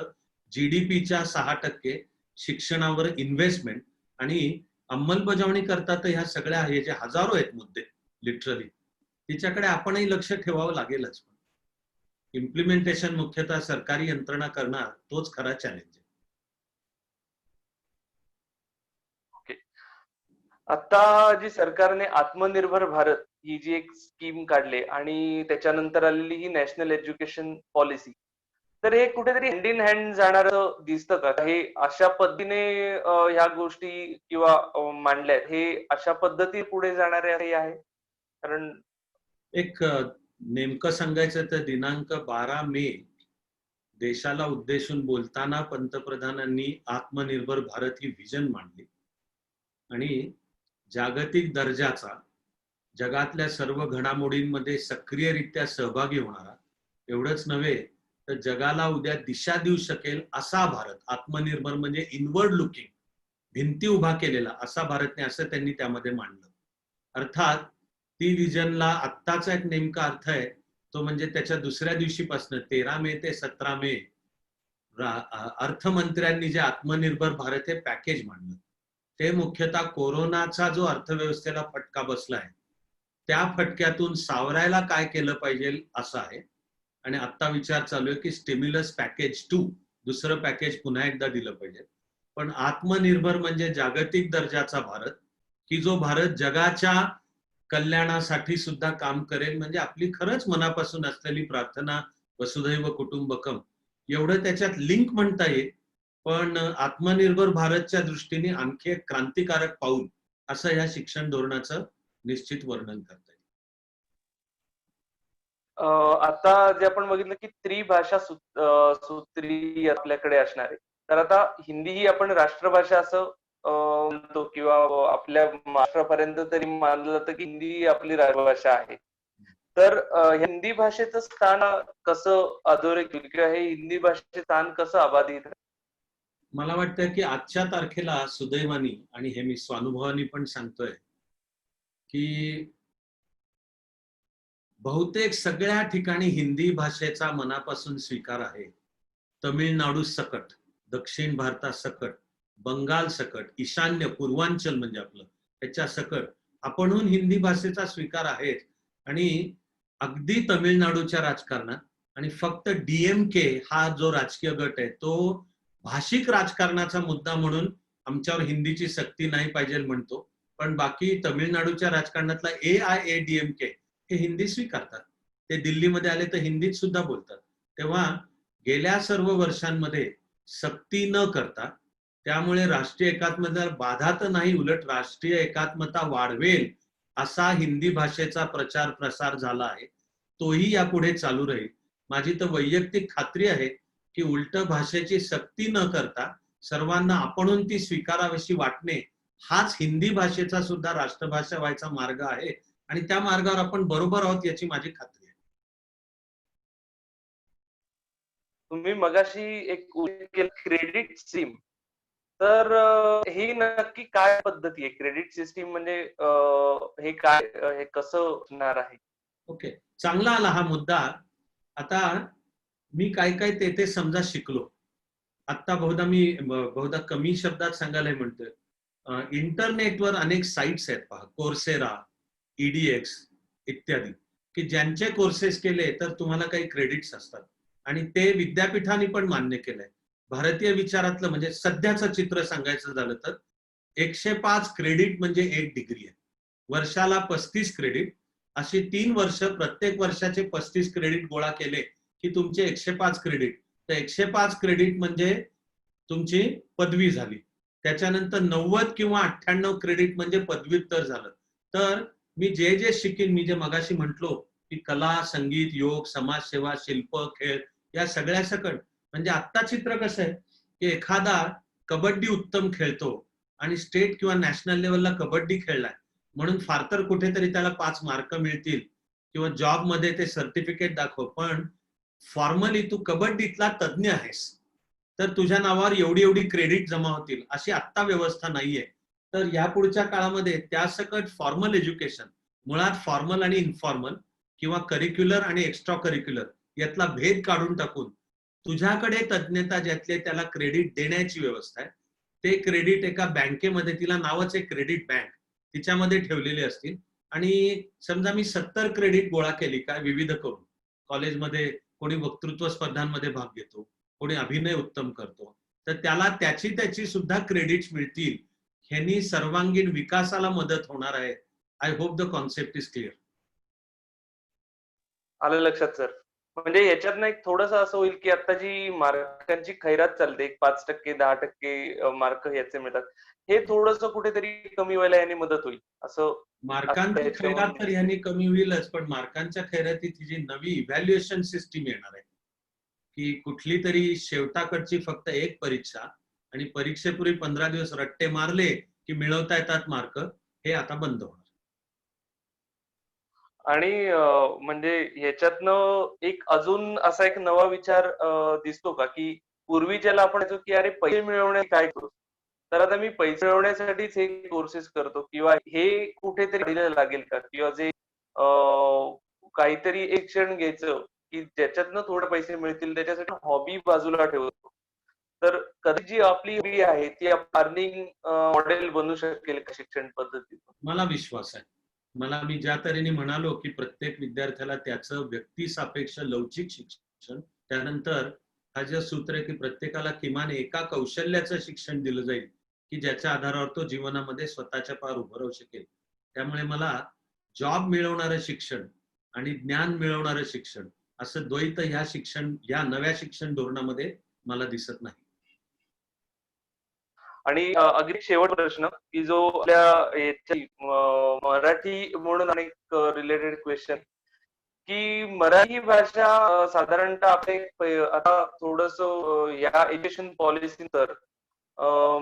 GDPच्या 6% शिक्षणावर इन्व्हेस्टमेंट आणि अंमलबजावणी करतात, ह्या सगळ्या हे जे हजारो आहेत मुद्दे लिटरली, तिच्याकडे आपणही लक्ष ठेवावं लागेलच. इम्प्लिमेंटेशन मुख्यतः सरकारी यंत्रणा करणार तोच खरा चॅलेंज आहे. ओके. आता जी सरकारने आत्मनिर्भर भारत ही जी एक स्कीम काढली आणि त्याच्यानंतर आलेली ही नॅशनल एज्युकेशन पॉलिसी, तर हे कुठेतरी हँड इन हँड जाणारं दिसतं का? हे अशा पद्धतीने ह्या गोष्टी किंवा मांडल्यात, हे अशा पद्धती पुढे जाणारे हे आहे? कारण एक नेमकं सांगायचं तर दिनांक 12 मे देशाला उद्देशून बोलताना पंतप्रधानांनी आत्मनिर्भर भारत ही विजन मांडली आणि जागतिक दर्जाचा, जगातल्या सर्व घडामोडींमध्ये सक्रियरित्या सहभागी होणारा, एवढंच नव्हे तर जगाला उद्या दिशा देऊ शकेल असा भारत, आत्मनिर्भर म्हणजे इनवर्ड लुकिंग, भिंती उभा केलेला असा भारत नाही, असं त्यांनी त्यामध्ये मांडलं. अर्थात ती विजनला आत्ताचा एक नेमका अर्थ आहे तो म्हणजे त्याच्या दुसऱ्या दिवशीपासून 13 मे ते 17 मे अर्थमंत्र्यांनी जे आत्मनिर्भर भारत हे पॅकेज मांडलं, ते मुख्यतः कोरोनाचा जो अर्थव्यवस्थेला फटका बसलाय त्या फटक्यातून सावरायला काय केलं पाहिजे असं आहे. आणि आता विचार चालू आहे की स्टिम्युलस पॅकेज 2, दुसरं पॅकेज पुन्हा एकदा दिलं पाहिजे. पण आत्मनिर्भर म्हणजे जागतिक दर्जाचा भारत, की जो भारत जगाच्या कल्याणासाठी सुद्धा काम करेल. म्हणजे आपली खरंच मनापासून असलेली प्रार्थना वसुधैव कुटुंबकम एवढं त्याच्यात लिंक म्हणता येईल. पण आत्मनिर्भर भारतच्या दृष्टीने आणखी एक क्रांतिकारक पाऊल असं या शिक्षण धोरणाचं निश्चित वर्णन करता येईल. आता जे आपण बघितलं की त्रिभाषा सूत्री आपल्याकडे असणार आहे, तर आता हिंदी ही आपण राष्ट्रभाषा असं म्हणतो, किंवा आपल्या महाराष्ट्रापर्यंत तरी मानलं जातं की हिंदी ही आपली राष्ट्रभाषा आहे. तर हिंदी भाषेचं स्थान कसं अधोरेखित किंवा हे हिंदी भाषेचे स्थान कसं अबाधित? मला वाटतं की आजच्या तारखेला सुदैवानी, आणि हे मी स्वानुभवानी पण सांगतोय, की बहुतेक सगळ्या ठिकाणी हिंदी भाषेचा मनापासून स्वीकार आहे. तमिळनाडू सकट, दक्षिण भारतासकट, बंगाल सकट, ईशान्य पूर्वांचल म्हणजे आपलं त्याच्या सकट आपणहून हिंदी भाषेचा स्वीकार आहे. आणि अगदी तमिळनाडूच्या राजकारणात आणि फक्त DMK हा जो राजकीय गट आहे तो भाषिक राजकारणाचा मुद्दा म्हणून आमच्यावर हिंदीची सक्ती नाही पाहिजे म्हणतो, पण बाकी तमिळनाडूच्या राजकारणातला AIADMK हे हिंदी स्वीकारतात. ते दिल्लीमध्ये आले तर हिंदीत सुद्धा बोलतात. तेव्हा गेल्या सर्व वर्षांमध्ये सक्ती न करता, त्यामुळे राष्ट्रीय एकात्मतेला बाधा तर नाही, उलट राष्ट्रीय एकात्मता वाढवेल असा हिंदी भाषेचा प्रचार प्रसार झाला आहे. तोही यापुढे चालू राहील. माझी तर वैयक्तिक खात्री आहे की उलट भाषेची सक्ती न करता सर्वांना आपणहून ती स्वीकारावीशी वाटणे हाच हिंदी भाषेचा सुद्धा राष्ट्रभाषा व्हायचा मार्ग आहे, आणि त्या मार्गावर आपण बरोबर आहोत याची माझी खात्री आहे. तुम्ही मगाशी एक उल्लेख केला क्रेडिट सिस्टीम. तर ही नक्की काय पद्धती आहे? क्रेडिट सिस्टीम म्हणजे हे काय, हे कसं होणार आहे? ओके, चांगला आला हा मुद्दा. आता मी काय काय ते समजा शिकलो. आता बहुधा कमी शब्दात सांगायला म्हणतोय. इंटरनेटवर अनेक साइट्स आहेत पहा, कोर्सेरा, EDX इत्यादी, की ज्यांचे कोर्सेस केले तर तुम्हाला काही क्रेडिट्स असतात, आणि ते विद्यापीठाने पण मान्य केलंय. भारतीय विचारातलं म्हणजे सध्याचं चित्र सांगायचं झालं तर 105 क्रेडिट म्हणजे 1 डिग्री आहे. वर्षाला 35 क्रेडिट, अशी 3 वर्ष, प्रत्येक वर्षाचे 35 क्रेडिट गोळा केले की तुमचे 105 क्रेडिट. तर 105 क्रेडिट म्हणजे तुमची पदवी झाली. त्याच्यानंतर 90 किंवा 98 क्रेडिट म्हणजे पदव्युत्तर झालं. तर मी जे जे शिकीन, मी जे मगाशी म्हटलो की कला, संगीत, योग, समाजसेवा, शिल्प, खेळ या सगळ्या सकट, म्हणजे आत्ता चित्र कसं आहे की एखादा कबड्डी उत्तम खेळतो आणि स्टेट किंवा नॅशनल लेवलला कबड्डी खेळलाय म्हणून फार तर कुठेतरी त्याला 5 मार्क मिळतील किंवा जॉब मध्ये ते सर्टिफिकेट दाखव, पण फॉर्मली तू कबड्डीतला तज्ञ आहेस तर तुझ्या नावावर एवढी एवढी क्रेडिट जमा होतील, अशी आत्ता व्यवस्था नाहीये. तर या पुढच्या काळामध्ये त्यासकट फॉर्मल एज्युकेशन, मुळात फॉर्मल आणि इन्फॉर्मल किंवा करिक्युलर आणि एक्स्ट्रा करिक्युलर यातला भेद काढून टाकून तुझ्याकडे तज्ञता ज्यातले त्याला क्रेडिट देण्याची व्यवस्था आहे. ते क्रेडिट एका बँकेमध्ये, तिला नावच आहे क्रेडिट बँक, तिच्यामध्ये ठेवलेले असतील. आणि समजा मी 70 क्रेडिट गोळा केली काय विविध करून, कॉलेजमध्ये कोणी वक्तृत्व स्पर्धांमध्ये भाग घेतो, कोणी अभिनय उत्तम करतो, तर त्याला त्याची सुद्धा क्रेडिट्स मिळतील. ह्यांनी सर्वांगीण विकासाला मदत होणार आहे. I hope the concept is clear. आलं लक्षात सर. म्हणजे याच्यातनं एक थोडंसं असं होईल की आता जी मार्कांची खैरात चालते, एक 5%, 10% मार्क याचे मिळतात. हे थोडंसं कुठेतरी कमी व्हायला याने मदत होईल असं आता मार्कांची खैरात याच्यावरून तर दिसतंय. ह्यांनी कमी होईलच, पण मार्कांच्या खैरातीत जी नवी इव्हॅल्युएशन सिस्टीम येणार आहे, की कुठली तरी शेवटाकडची फक्त एक परीक्षा आणि परीक्षेपूर्वी 15 दिवस रट्टे मारले की मिळवता येतात मार्क, हे आता बंद होणार. आणि म्हणजे ह्याच्यातनं एक अजून असा एक नवा विचार दिसतो का, की पूर्वी ज्याला आपण म्हणायचो, की अरे पैसे मिळवणे काय करू? तर आता मी पैसे मिळवण्यासाठीच हे कोर्सेस करतो किंवा हे कुठेतरी दिलं लागेल का? किंवा जे काहीतरी एक क्षण घ्यायचं, की ज्याच्यातनं थोडे पैसे मिळतील त्याच्यासाठी हॉबी बाजूला ठेवतो. तर कधी जी आपली हॉबी आहे ती अर्निंग मॉडेल बनू शकेल का शिक्षण पद्धतीतून? मला विश्वास आहे. मला, मी ज्या तऱ्हेने म्हणालो की प्रत्येक विद्यार्थ्याला त्याचं व्यक्तिसापेक्ष लवचिक शिक्षण, त्यानंतर हा जे सूत्र आहे की प्रत्येकाला किमान एका कौशल्याचं शिक्षण दिलं जाईल की ज्याच्या आधारावर तो जीवनामध्ये स्वतःच्या पायावर उभं राहू शकेल. त्यामुळे मला जॉब मिळवणारं शिक्षण आणि ज्ञान मिळवणारं शिक्षण असं द्वैत या नव्या शिक्षण धोरणामध्ये मला दिसत नाही. आणि अगदी शेवट प्रश्न, की जो आपल्या याच्या मराठी म्हणून अनेक रिलेटेड क्वेश्चन, की मराठी भाषा साधारणतः आपले आता थोडंसं या एज्युकेशन पॉलिसी तर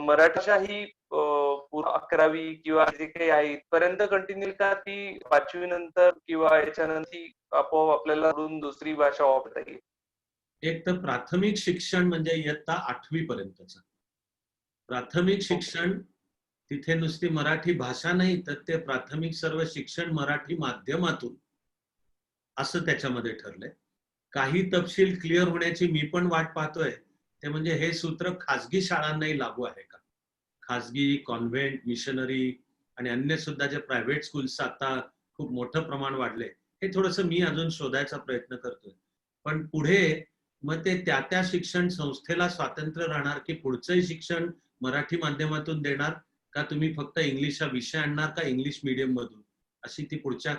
मराठी भाषा ही पूर्ण 11वी किंवा जे काही आहे इथपर्यंत कंटिन्यू का ती 5वी नंतर किंवा याच्यानंतर ती आपोआप आपल्याला सोडून दुसरी भाषा वापरता येईल? एक तर प्राथमिक शिक्षण म्हणजे इयत्ता 8वी पर्यंतचं, प्राथमिक शिक्षण तिथे नुसती मराठी भाषा नाही, तर ते प्राथमिक सर्व शिक्षण मराठी माध्यमातून असं त्याच्यामध्ये ठरलंय. काही तपशील क्लिअर होण्याची मी पण वाट पाहतोय, ते म्हणजे हे सूत्र खाजगी शाळांनाही लागू आहे का? खाजगी, कॉन्व्हेंट, मिशनरी आणि अन्य सुद्धा जे प्रायव्हेट स्कूल्स आता खूप मोठं प्रमाण वाढलंय, हे थोडंसं मी अजून शोधायचा प्रयत्न करतोय. पण पुढे मग ते त्या शिक्षण संस्थेला स्वातंत्र्य राहणार, की पुढचंही शिक्षण मराठी माध्यमातून देणार, का तुम्ही फक्त इंग्लिश हा विषय आणणार का इंग्लिश मीडियम मधून? अशी ती पुढच्या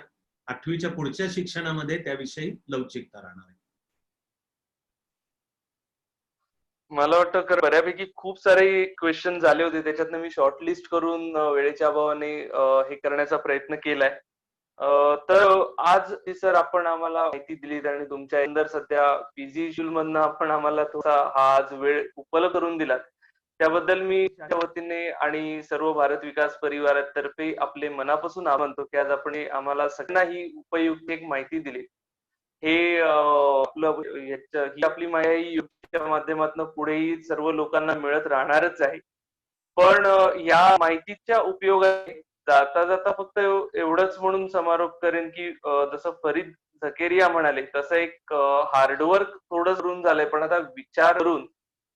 8वीच्या पुढच्या शिक्षणामध्ये त्याविषयी लवचिकता राहणार आहे. मला वाटतं बऱ्यापैकी खूप सारे क्वेश्चन झाले होते. त्याच्यातनं मी शॉर्टलिस्ट करून वेळेच्या अभावाने हे करण्याचा प्रयत्न केलाय. तर आज सर आपण आम्हाला माहिती दिलीत आणि तुमच्या एकंदर सध्या बिझी शेड्यूल मधनं आपण आम्हाला थोडा हा आज वेळ उपलब्ध करून दिलात. त्याबद्दल मी माझ्या वतीने आणि सर्व भारत विकास परिवारातर्फे आपले मनापासून आभार मानतो, की आज आपण आम्हाला सगळ्यांना ही उपयुक्त एक माहिती दिली. हे आपलं ही आपली माहिती YouTubeच्या माध्यमातून पुढेही सर्व लोकांना मिळत राहणारच आहे. पण या माहितीच्या उपयोगाने जाता जाता फक्त एवढंच म्हणून समारोप करेन, की जसं फरीद झकेरिया म्हणाले, तसं एक हार्डवर्क थोडं करून झालंय, पण आता विचार करून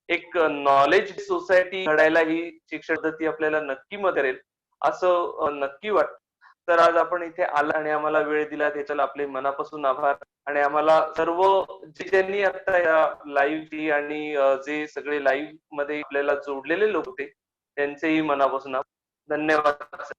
एक नॉलेज सोसायटी घडायला ही शिक्षण पद्धती आपल्याला नक्की मदत करेल, असं नक्की वाटतं. तर आज आपण इथे आला आणि आम्हाला वेळ दिला त्याच्याला आपले मनापासून आभार आणि आम्हाला सर्व ज्यांनी आता या लाईव्हची आणि जे सगळे लाईव्ह मध्ये आपल्याला जोडलेले लोक होते त्यांचेही मनापासून आभार. धन्यवाद.